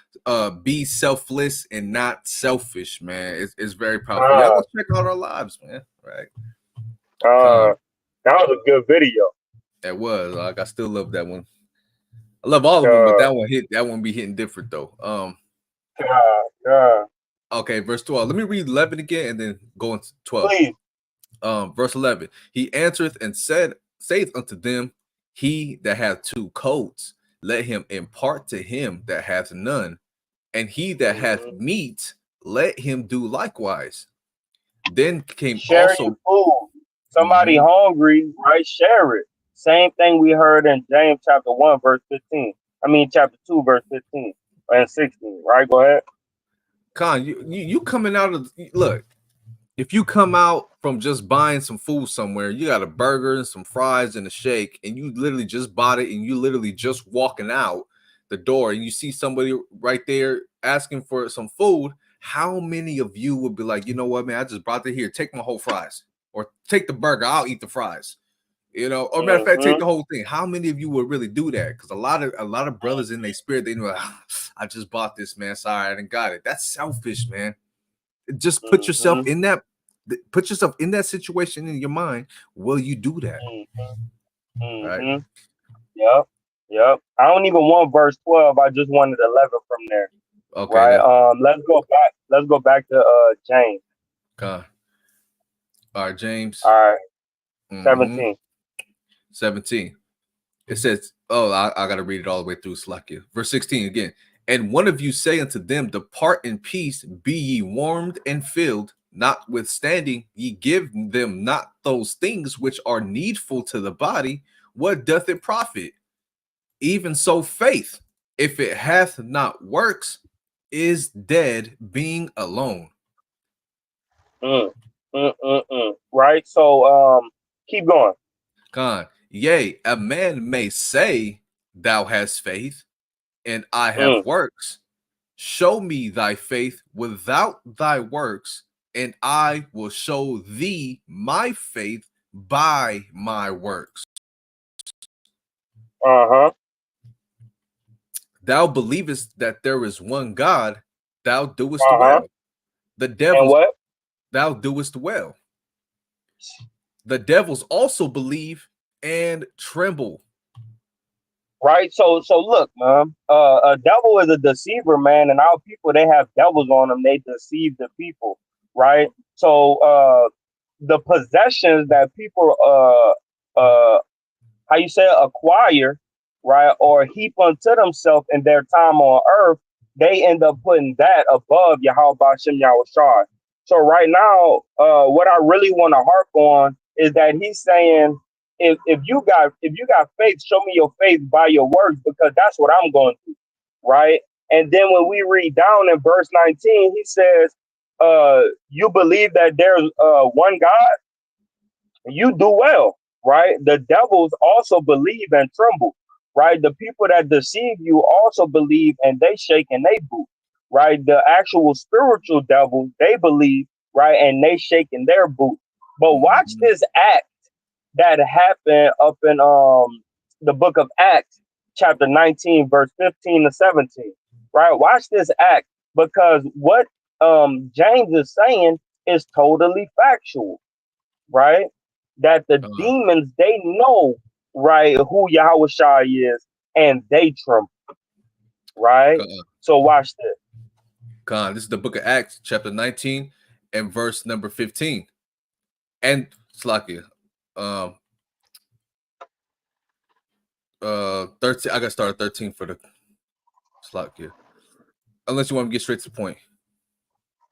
Be selfless and not selfish, man. It's very powerful. Y'all Uh, go check out our lives, man. Right? uh, Come. that was a good video. That was like I still love that one. I love all of them, but God, that one be hitting different though. God. Okay, verse 12. Let me read 11 again and then go into 12. Please. Verse 11. He answereth and saith unto them, he that hath two coats, let him impart to him that hath none, and he that hath Hmm. meat, let him do likewise. Then came Sharing also. food. Somebody Mhm. hungry, right? Share it. Same thing we heard in James chapter 1, verse 15. I mean, chapter 2, verse 15 and 16, right? Go ahead. Con, you coming out of look. If you come out from just buying some food somewhere, you got a burger and some fries and a shake, and you literally just bought it, and you literally just walking out the door, and you see somebody right there asking for some food. How many of you would be like, you know what, man? I just brought it here. Take my whole fries, or take the burger. I'll eat the fries. Or matter of fact, take Mm-hmm. the whole thing. How many of you would really do that? Because a lot of brothers in their spirit, they know, I just bought this, man. Sorry, I didn't got it. That's selfish, man. Just Mm-hmm. put yourself in that situation in your mind. Will you do that? Right? Mm-hmm. Yep. Yep. I don't even want verse 12. I just wanted 11 from there. Okay, Right. then. Let's go back. Let's go back to James. All right, James. All right. hmm 17. 17. It says, oh, I got to read it all the way through. Slack you. Verse 16 again. And one of you say unto them, depart in peace, be ye warmed and filled, notwithstanding ye give them not those things which are needful to the body. What doth it profit? Even so, faith, if it hath not works, is dead, being alone. Mm. Right. So keep going. God, yea, a man may say, thou hast faith, and I have Mm. works. Show me thy faith without thy works, and I will show thee my faith by my works. Uh-huh. Thou believest that there is one God, thou doest Uh-huh. well. The And devils, what? thou doest well. The devils also believe and tremble. Right. So look, man. A devil is a deceiver, man, and our people they have devils on them. They deceive the people. Right. So the possessions that people how you say acquire, right, or heap unto themselves in their time on earth, they end up putting that above Yahweh Bashem Yahushua. So right now, what I really want to harp on is that he's saying, if you got faith, show me your faith by your works, because that's what I'm going to do, right? And then when we read down in verse 19, he says, you believe that there's one God, you do well, right? The devils also believe and tremble, right? The people that deceive you also believe and they shake and they boot, right? The actual spiritual devils, they believe, right? And they shake in their boot. But watch Mhm. this act that happened up in the book of Acts, chapter 19, verse 15 to 17, right? Watch this act, because what James is saying is totally factual, right? That the Uh, demons, they know, right, who Yahweh Shai is, and they tremble, right? uh, So watch this. this is the book of Acts, chapter 19, and verse number 15. And Slakia, um, 13. I got started 13 for the Slakia. Unless you want to get straight to the point.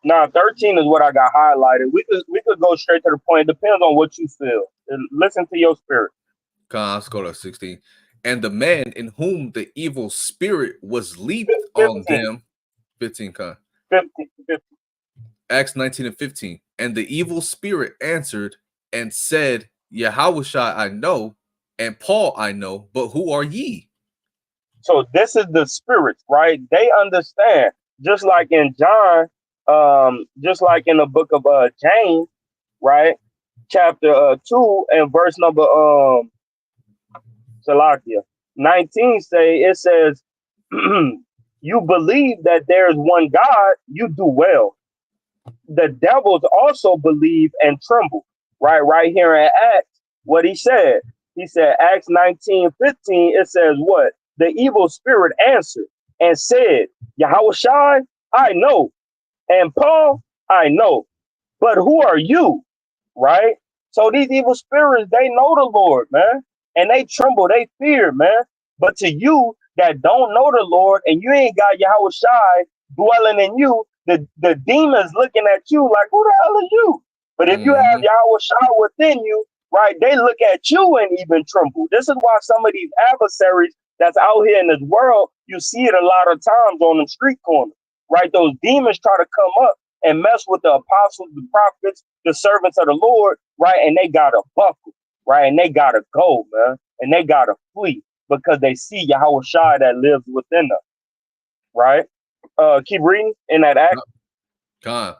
Now, 13 is what I got highlighted. We could go straight to the point. It depends on what you feel. Listen to your spirit. Let's go to 16. And the man in whom the evil spirit was leaped on 15, them, 15, 15, 15. Acts 19 and 15. And the evil spirit answered and said, Yahushua I know, and Paul I know, but who are ye? So this is the spirits, right? They understand. Just like in John, just like in the book of James, right? Chapter 2 and verse number Salakia 19 it says, you believe that there's one God, you do well. The devils also believe and tremble. Right here in Acts, what he said. He said, Acts 19:15, it says what? the evil spirit answered and said, Yahushai, I know, and Paul, I know, but who are you? Right? So these evil spirits, they know the Lord, man, and they tremble, they fear, man. But to you that don't know the Lord and you ain't got Yahweh Shai dwelling in you, the demons looking at you like, who the hell are you? But if you have Mm-hmm. Yahweh Shai within you, right, they look at you and even tremble. This is why some of these adversaries that's out here in this world, you see it a lot of times on the street corners, right? Those demons try to come up and mess with the apostles, the prophets, the servants of the Lord, right? And they gotta buckle, right? And they gotta go, man. And they gotta flee because they see Yahweh Shai that lives within them, right? Keep reading in that act. God.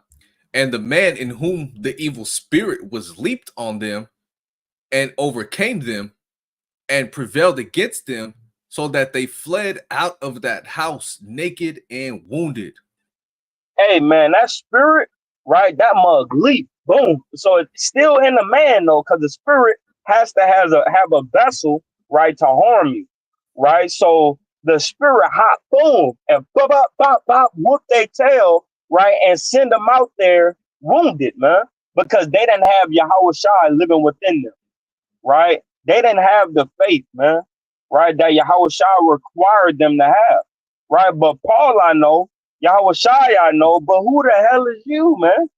And the man in whom the evil spirit was leaped on them and overcame them and prevailed against them, so that they fled out of that house naked and wounded. Hey, man, that spirit, right? That mug leap, boom. So it's still in the man though, because the spirit has to have a vessel, right, to harm you, right? So the spirit hop, boom, and bop, bop, bop, bop, whoop they tail, right, and send them out there wounded, man, because they didn't have Yahweh Shai living within them, right? They didn't have the faith, man, right, that Yahweh Shai required them to have, right? But Paul, I know, Yahweh Shai, I know, but who the hell is you, man?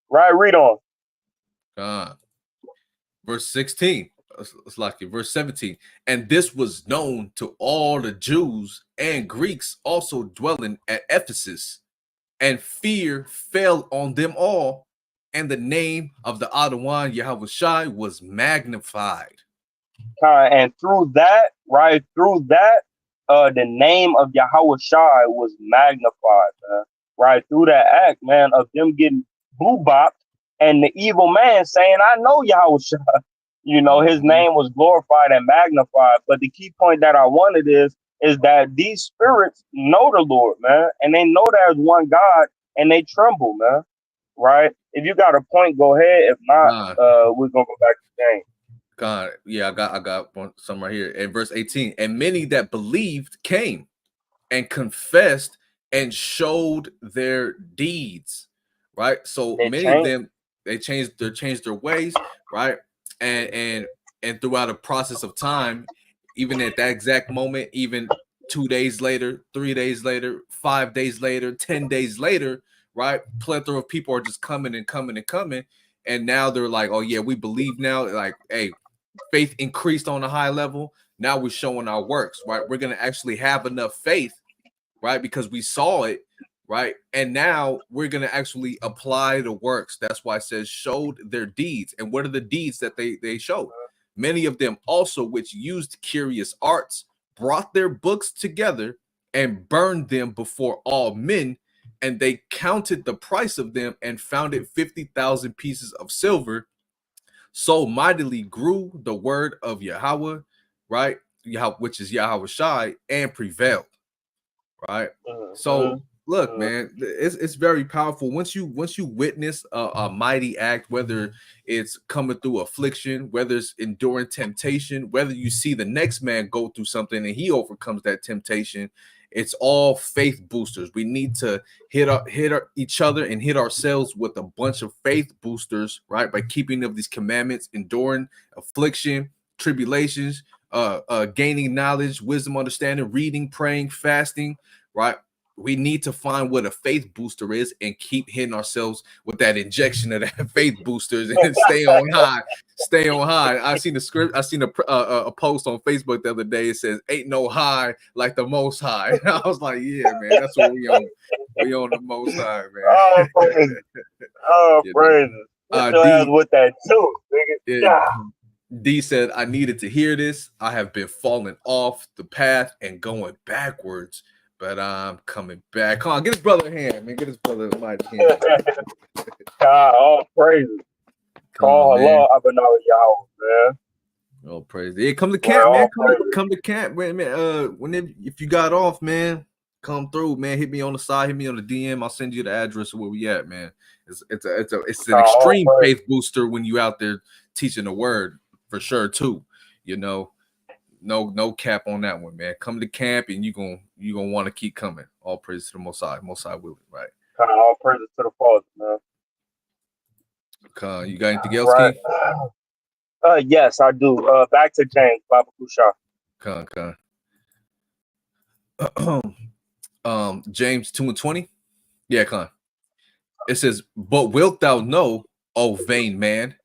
Right, read on. God. Verse 16. It's like it. Verse 17. And this was known to all the Jews and Greeks also dwelling at Ephesus, and fear fell on them all, and the name of the Adawan Yahweh Shai was magnified. And through that, right, through that, the name of Yahweh Shai was magnified, man. Right, through that act, man, of them getting blue bopped and the evil man saying, I know Yahweh Shai. You know, his Mm-hmm. name was glorified and magnified. But the key point that I wanted is that these spirits know the Lord, man, and they know there's one God and they tremble, man. Right? If you got a point, go ahead. If not, God, we're gonna go back to the game. God, yeah, I got some right here. In verse 18, and many that believed came and confessed and showed their deeds. Right. So They many of change. them, changed their ways, right? And and throughout a process of time, even at that exact moment, even 2 days later, 3 days later, 5 days later, 10 days later, right? Plethora of people are just coming and coming and coming. And now they're like, oh yeah, we believe now. Like, hey, faith increased on a high level. Now we're showing our works, right? We're gonna actually have enough faith, right? Because we saw it, right? And now we're going to actually apply the works. That's why it says showed their deeds. And what are the deeds that they showed? Many of them also, which used curious arts, brought their books together and burned them before all men. And they counted the price of them and found it 50,000 pieces of silver. So mightily grew the word of Yahweh, right? Which is Yahweh Shai, and prevailed, right? So Mhm, look, mhm. man, it's very powerful once you witness a mighty act, whether it's coming through affliction, whether it's enduring temptation, whether you see the next man go through something and he overcomes that temptation. It's all faith boosters. We need to each other and hit ourselves with a bunch of faith boosters, right? By keeping of these commandments, enduring affliction, tribulations, gaining knowledge, wisdom, understanding, reading, praying, fasting, right? We need to find what a faith booster is and keep hitting ourselves with that injection of that faith boosters and stay on high. Stay on high. I seen the script. I seen a post on Facebook the other day. It says, "Ain't no high like the Most High." I was like, "Yeah, man, that's what we on. We on the Most High, Oh, man." praises. Oh, You know. praises. Hit your ass D with that too, nigga. it, Yeah. D said, "I needed to hear this. I have been falling off the path and going backwards, but I'm coming back." Come on, get his brother a hand, man. Get his brother a mighty hand, man. God, all praises. Come on, Call man. hello, Abanawa Yahweh, man. Oh, praise. Yeah, come to Boy, camp, man. all praises. Come to camp, man. If you got off, man, come through, man. Hit me on the side, hit me on the DM. I'll send you the address of where we at, man. It's an God, all extreme praises. faith booster when you out there teaching the word for sure too. You know. no cap on that one, man. Come to camp and you gonna want to keep coming. All praise to the Most High. Most High willing, right? Kind of all praises to the Father, man. You got anything else, Right. King? Yes, I do. Back to James, Baba Kusha. Con. James 2:20. Yeah, con. It says, "But wilt thou know, O vain man,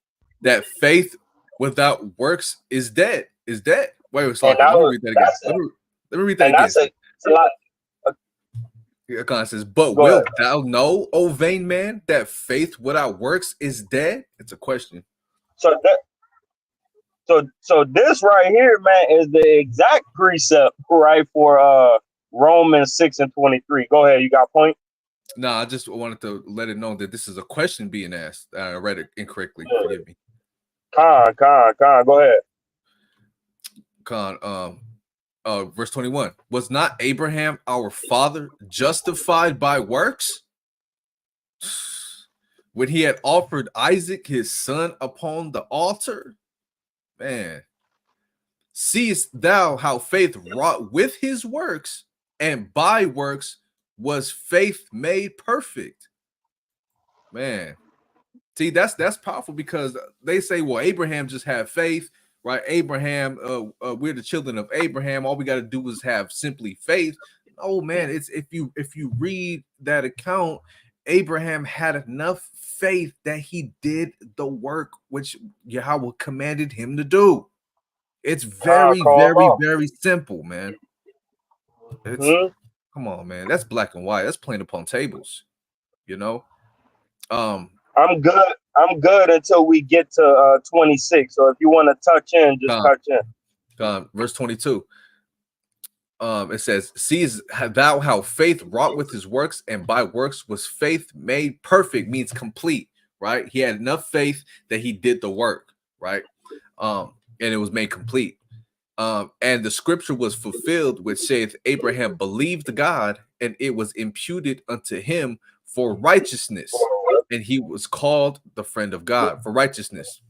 that faith without works is dead." Is dead. Wait, And Slocky. Let me read that again. that's Let me read that and again. that's it's a lot. Uh, Yeah, con says, "But Go ahead. wilt thou know, O vain man, that faith without works is dead?" It's a question. So that so this right here, man, is the exact precept, right, for Romans 6:23. Go ahead, you got point? No, I just wanted to let it know that this is a question being asked. I read it incorrectly. Yeah. Forgive me. Con, go ahead. Con, verse 21. Was not Abraham our father justified by works when he had offered Isaac his son upon the altar? Man, seest thou how faith wrought with his works, and by works was faith made perfect? Man, see, that's powerful because they say, well, Abraham just had faith, right? Abraham, we're the children of Abraham. All we got to do is have simply faith. Oh man, it's if you read that account, Abraham had enough faith that he did the work which Yahweh commanded him to do. It's Con, very, call very, law. very simple, man. It's Hmm. come on, man. That's black and white. That's plain upon tables, you know. Um, I'm good. I'm good until we get to 26. So if you want to touch in, just uh, touch in. verse 22. It says, "Seest thou how faith wrought with his works, and by works was faith made perfect," means complete, right? He had enough faith that he did the work, right? And it was made complete. And the scripture was fulfilled, which saith, Abraham believed God, and it was imputed unto him for righteousness, and he was called the friend of God for righteousness.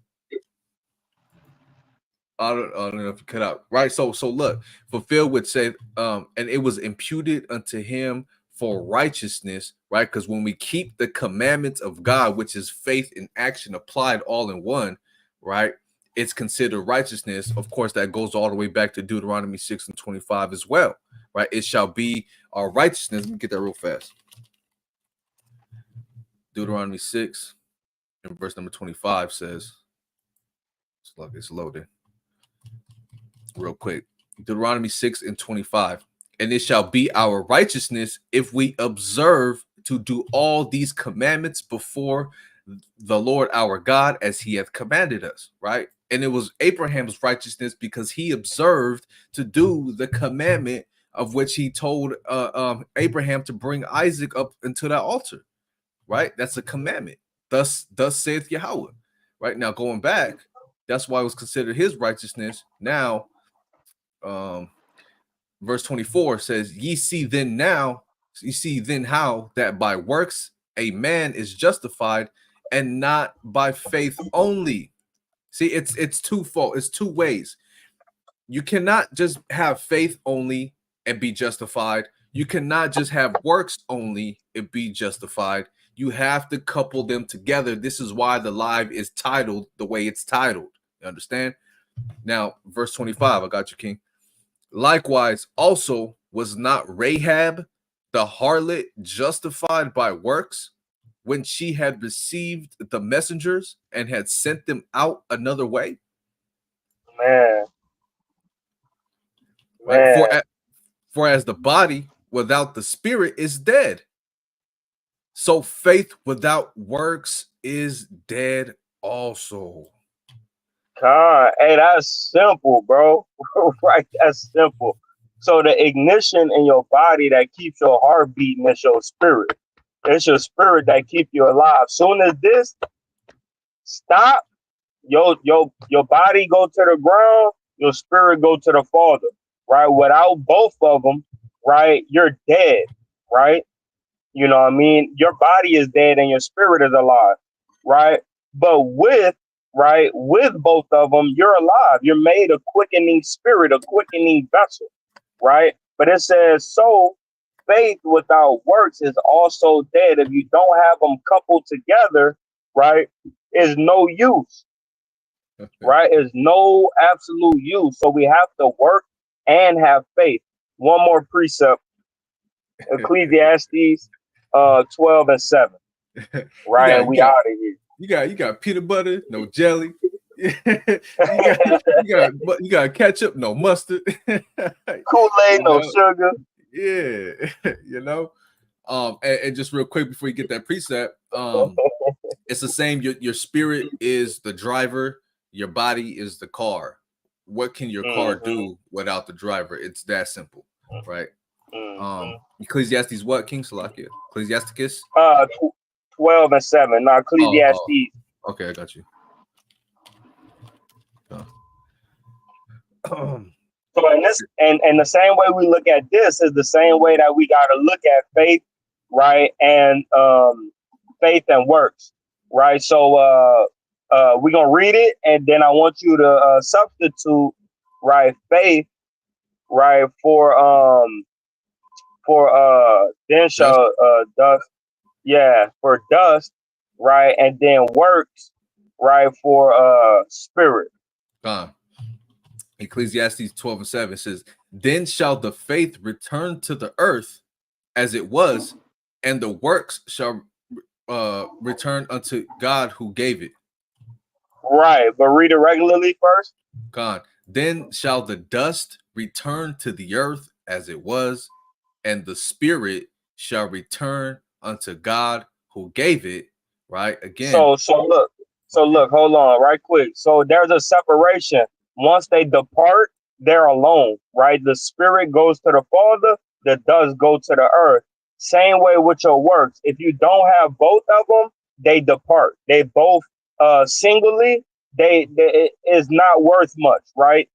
I don't know if you cut out right. So look, fulfilled would say, and it was imputed unto him for righteousness, right? Because when we keep the commandments of God, which is faith and action applied all in one, right? It's considered righteousness. Of course, that goes all the way back to Deuteronomy 6:25 as well, right? It shall be our righteousness. Let me get that real fast. Deuteronomy 6 and verse number 25 says, it's loaded real quick. Deuteronomy 6:25. And it shall be our righteousness if we observe to do all these commandments before the Lord our God as he hath commanded us, right? And it was Abraham's righteousness because he observed to do the commandment of which he told Abraham to bring Isaac up into that altar, right? That's a commandment. Thus saith Yahweh. Right now, going back, that's why it was considered his righteousness. Now, verse 24 says, you see then how that by works a man is justified, and not by faith only. See, it's twofold, it's two ways. You cannot just have faith only and be justified. You cannot just have works only and be justified. You have to couple them together. This is why the live is titled the way it's titled. You understand? Now, verse 25, I got you, King. Likewise, also was not Rahab the harlot justified by works when she had received the messengers and had sent them out another way? Man, Right? man. For as the body without the spirit is dead, so faith without works is dead also. God, hey, that's simple, bro. Right? That's simple. So the ignition in your body that keeps your heart beating is your spirit. It's your spirit that keep you alive. Soon as this stop, your body go to the ground, your spirit go to the Father. Right? Without both of them, right, you're dead. Right? You know what I mean? Your body is dead and your spirit is alive. Right? But with right, with both of them, you're alive. You're made a quickening spirit, a quickening vessel, right? But it says, so faith without works is also dead. If you don't have them coupled together, right, is no use, right? Is no absolute use. So we have to work and have faith. One more precept, Ecclesiastes 12 and 7, you right? got And you we got out of here. you got peanut butter, no jelly. you got you got ketchup, no mustard. Kool-Aid, you no know, sugar. yeah, you know. And just real quick before you get that precept, it's the same. Your spirit is the driver, your body is the car. What can your car Mm-hmm, do without the driver? It's that simple, right? mm-hmm. Ecclesiastes what, King Salakia? Ecclesiasticus? 12 and 7. Now, Oh, Ecclesiastes. okay, I got you. So in this, and the same way we look at this is the same way that we got to look at faith, right? And faith and works, right? So we're gonna read it, and then I want you to substitute, right, faith, right, for then Dust. shall dust, yeah, for dust, right, and then works, right, for spirit. Uh, Ecclesiastes 12 and 7 says, then shall the faith return to the earth as it was, and the works shall return unto God who gave it. Right, but read it regularly first. God, then shall the dust return to the earth as it was, and the spirit shall return unto God who gave it. Right? Again, So look, hold on, right quick. So there's a separation. Once they depart, they're alone, right? The spirit goes to the Father, the dust go to the earth. Same way with your works. If you don't have both of them, they depart. They both singly, they it is not worth much, right?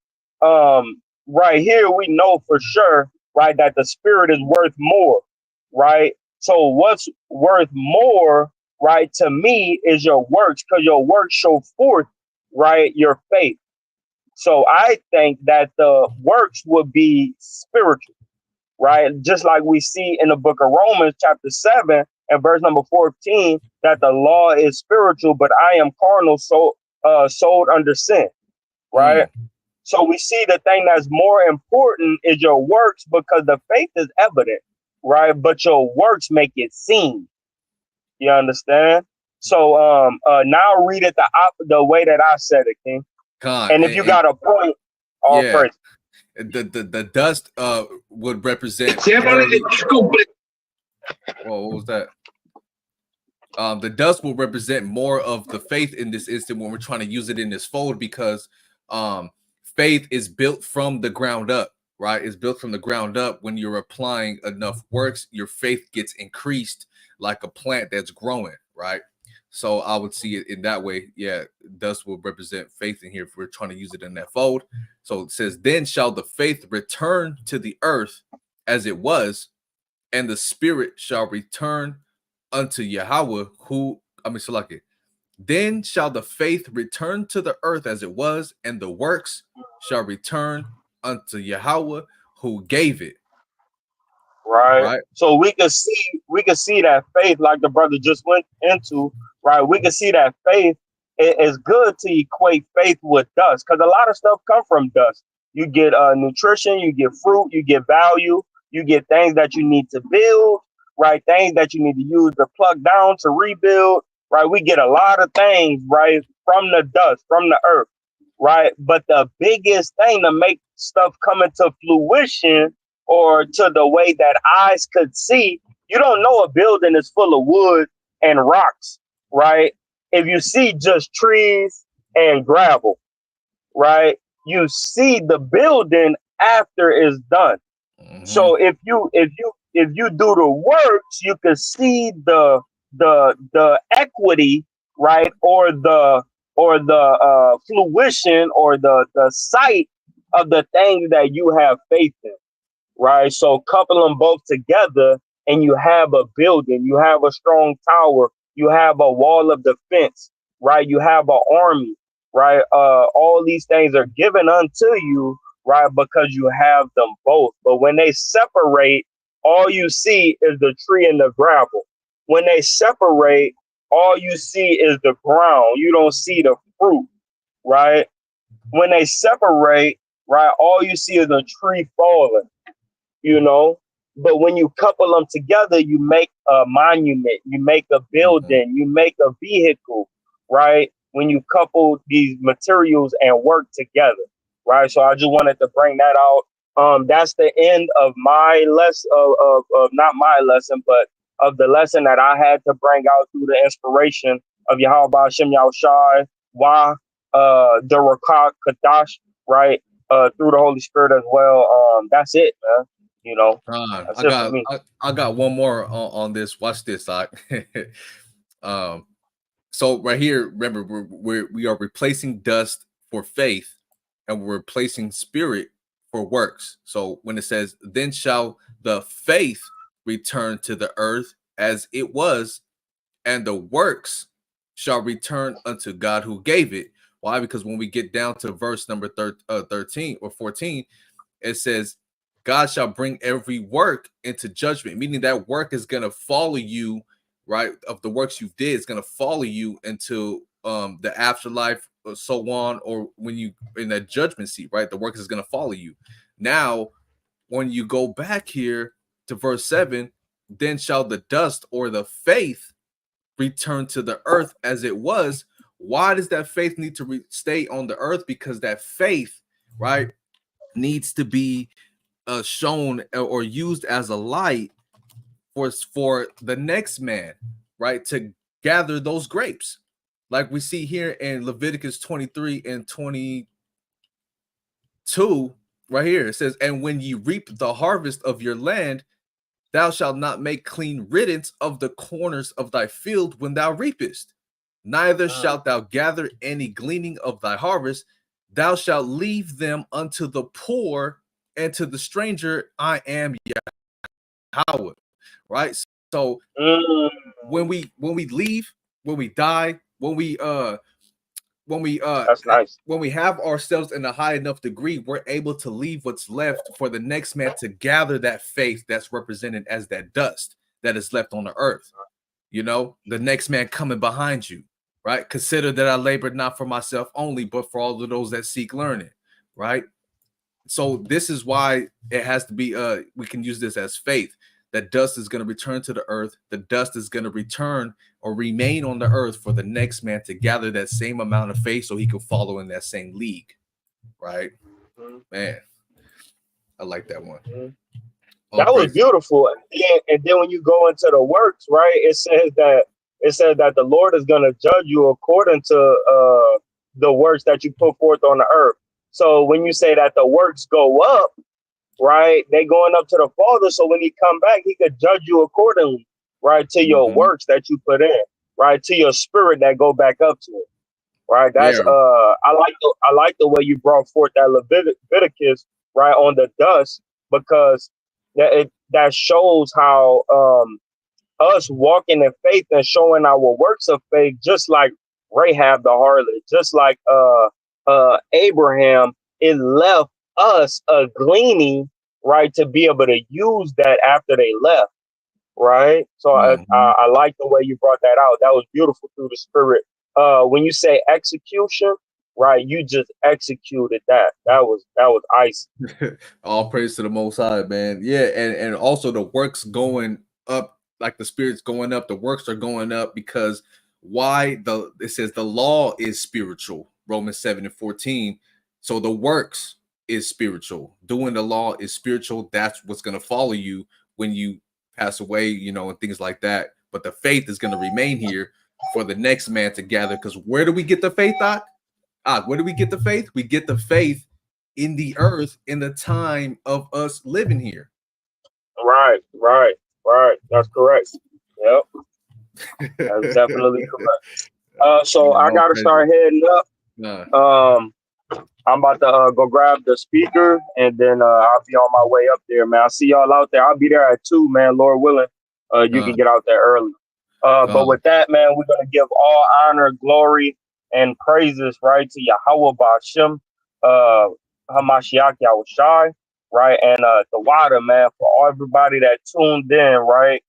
Right here we know for sure, right, that the spirit is worth more, right? So what's worth more, right, to me is your works, because your works show forth, right, your faith. So I think that the works would be spiritual, right? Just like we see in the book of Romans, chapter 7 and verse number 14, that the law is spiritual, but I am carnal, so sold under sin, right? mm, So we see the thing that's more important is your works, because the faith is evident, right? But your works make it seen. You understand? So now read it the way that I said it, King. God, And if you got a point, all yeah, praise. the dust would represent more of the. Whoa, what was that? The dust will represent more of the faith in this instant when we're trying to use it in this fold, because um, faith is built from the ground up, right? It's built from the ground up. When you're applying enough works, your faith gets increased like a plant that's growing, right? So I would see it in that way. Yeah, dust will represent faith in here if we're trying to use it in that fold. So it says, then shall the faith return to the earth as it was, and the spirit shall return unto Yahweh, who I mean Salaki. Then shall the faith return to the earth as it was, and the works shall return unto Yahweh who gave it. Right. Right? So we can see that faith, like the brother just went into, right? We can see that faith is good to equate faith with dust, because a lot of stuff come from dust. You get nutrition, you get fruit, you get value, you get things that you need to build, right? Things that you need to use to plug down to rebuild, right? We get a lot of things, right, from the dust, from the earth, right? But the biggest thing to make stuff come into fruition, or to the way that eyes could see, you don't know a building is full of wood and rocks, right? If you see just trees and gravel, right? You see the building after it's done. Mm-hmm. So if you do the works, you can see the equity, right, or the fruition, or the sight of the things that you have faith in, right? So couple them both together, and you have a building, you have a strong tower, you have a wall of defense, right? You have an army, right? All these things are given unto you, right? Because you have them both. But when they separate, all you see is the tree and the gravel. When they separate, all you see is the ground. You don't see the fruit, right? When they separate, right, all you see is a tree falling, you know. But when you couple them together, you make a monument, you make a Mhm. building, you make a vehicle, right? When you couple these materials and work together, right? So I just wanted to bring that out. That's the end of my lesson of not my lesson, but of the lesson that I had to bring out through the inspiration of Yahweh Hashem Yahushai, why the Rakah Kadash, right? Through the Holy Spirit as well. That's it, man. You know, that's I it for got me. I got one more on this. Watch this, Doc. um, so right here, remember we are replacing dust for faith, and we're replacing spirit for works. So when it says, "Then shall the faith return to the earth as it was, and the works shall return unto God who gave it." Why? Because when we get down to verse number 13 or 14, it says, God shall bring every work into judgment, meaning that work is going to follow you, right? Of the works you did is going to follow you into the afterlife or so on, or when you in that judgment seat, right? The work is going to follow you. Now, when you go back here to verse 7, then shall the dust or the faith return to the earth as it was. Why does that faith need to stay on the earth? Because that faith, right, needs to be shown or used as a light for the next man, right, to gather those grapes, like we see here in Leviticus 23 and 22. Right here it says, "And when ye reap the harvest of your land, thou shalt not make clean riddance of the corners of thy field when thou reapest, neither Mm, shalt thou gather any gleaning of thy harvest. Thou shalt leave them unto the poor and to the stranger. I am Yahweh." Right? So mm, when we leave, when we die, when we that's nice. when we have ourselves in a high enough degree, we're able to leave what's left for the next man to gather that faith that's represented as that dust that is left on the earth. You know, the next man coming behind you, right? Consider that I labored not for myself only, but for all of those that seek learning, right? So this is why it has to be we can use this as faith. That dust is going to return to the earth. The dust is going to return or remain on the earth for the next man to gather that same amount of faith so he can follow in that same league, right? Mhm, Man, I like that one. mhm. All That was praise. beautiful. And then when you go into the works, right, it says that the Lord is going to judge you according to the works that you put forth on the earth. So when you say that the works go up, right, they going up to the Father. So when he come back, he could judge you accordingly, right, to your Mhm. works that you put in, right, to your spirit that go back up to it. Right. That's Yeah. I like the way you brought forth that Leviticus, right, on the dust, because that shows how us walking in faith and showing our works of faith, just like Rahab the harlot, just like Abraham, it left us a gleaning, right, to be able to use that after they left, right? So Mhm. I like the way you brought that out. That was beautiful through the spirit. When you say execution, right? You just executed that. That was ice. All praise to the Most High, man. Yeah, and also the works going up, like the spirits going up. The works are going up because why? The it says the law is spiritual. Romans 7:14. So the works is spiritual. Doing the law is spiritual. That's what's going to follow you when you pass away, you know, and things like that. But the faith is going to remain here for the next man to gather. Because where do we get the faith, Doc? Where do we get the faith? We get the faith in the earth in the time of us living here. Right, right, right. That's correct. Yep, that's definitely correct. So Man, I all gotta praises. start heading up. Nah, I'm about to go grab the speaker, and then I'll be on my way up there, man. I'll see y'all out there. I'll be there at 2, man. Lord willing, you can con, get out there early. But con, with that, man, we're gonna give all honor, glory, and praises, right, to Yahweh Bashem, uh, Hamashiach Yahushai, right, and the water, man, for all everybody that tuned in, right.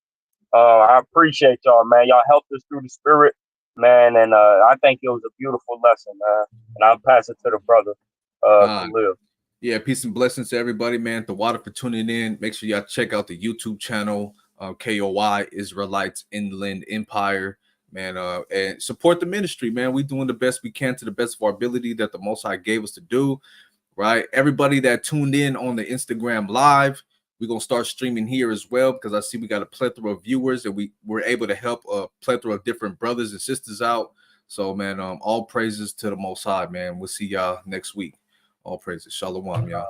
I appreciate y'all, man. Y'all helped us through the spirit, man, and I think it was a beautiful lesson, man. And I'll pass it to the brother, God. Khalil. Yeah, peace and blessings to everybody, man. The water for tuning in. Make sure y'all check out the YouTube channel, K.O.Y. Israelites Inland Empire, man. And support the ministry, man. We doing the best we can to the best of our ability that the Most High gave us to do. Right, everybody that tuned in on the Instagram live, we're gonna start streaming here as well because I see we got a plethora of viewers and we were able to help a plethora of different brothers and sisters out. So, man, all praises to the Most High, man. We'll see y'all next week. All praises. Shalom, y'all.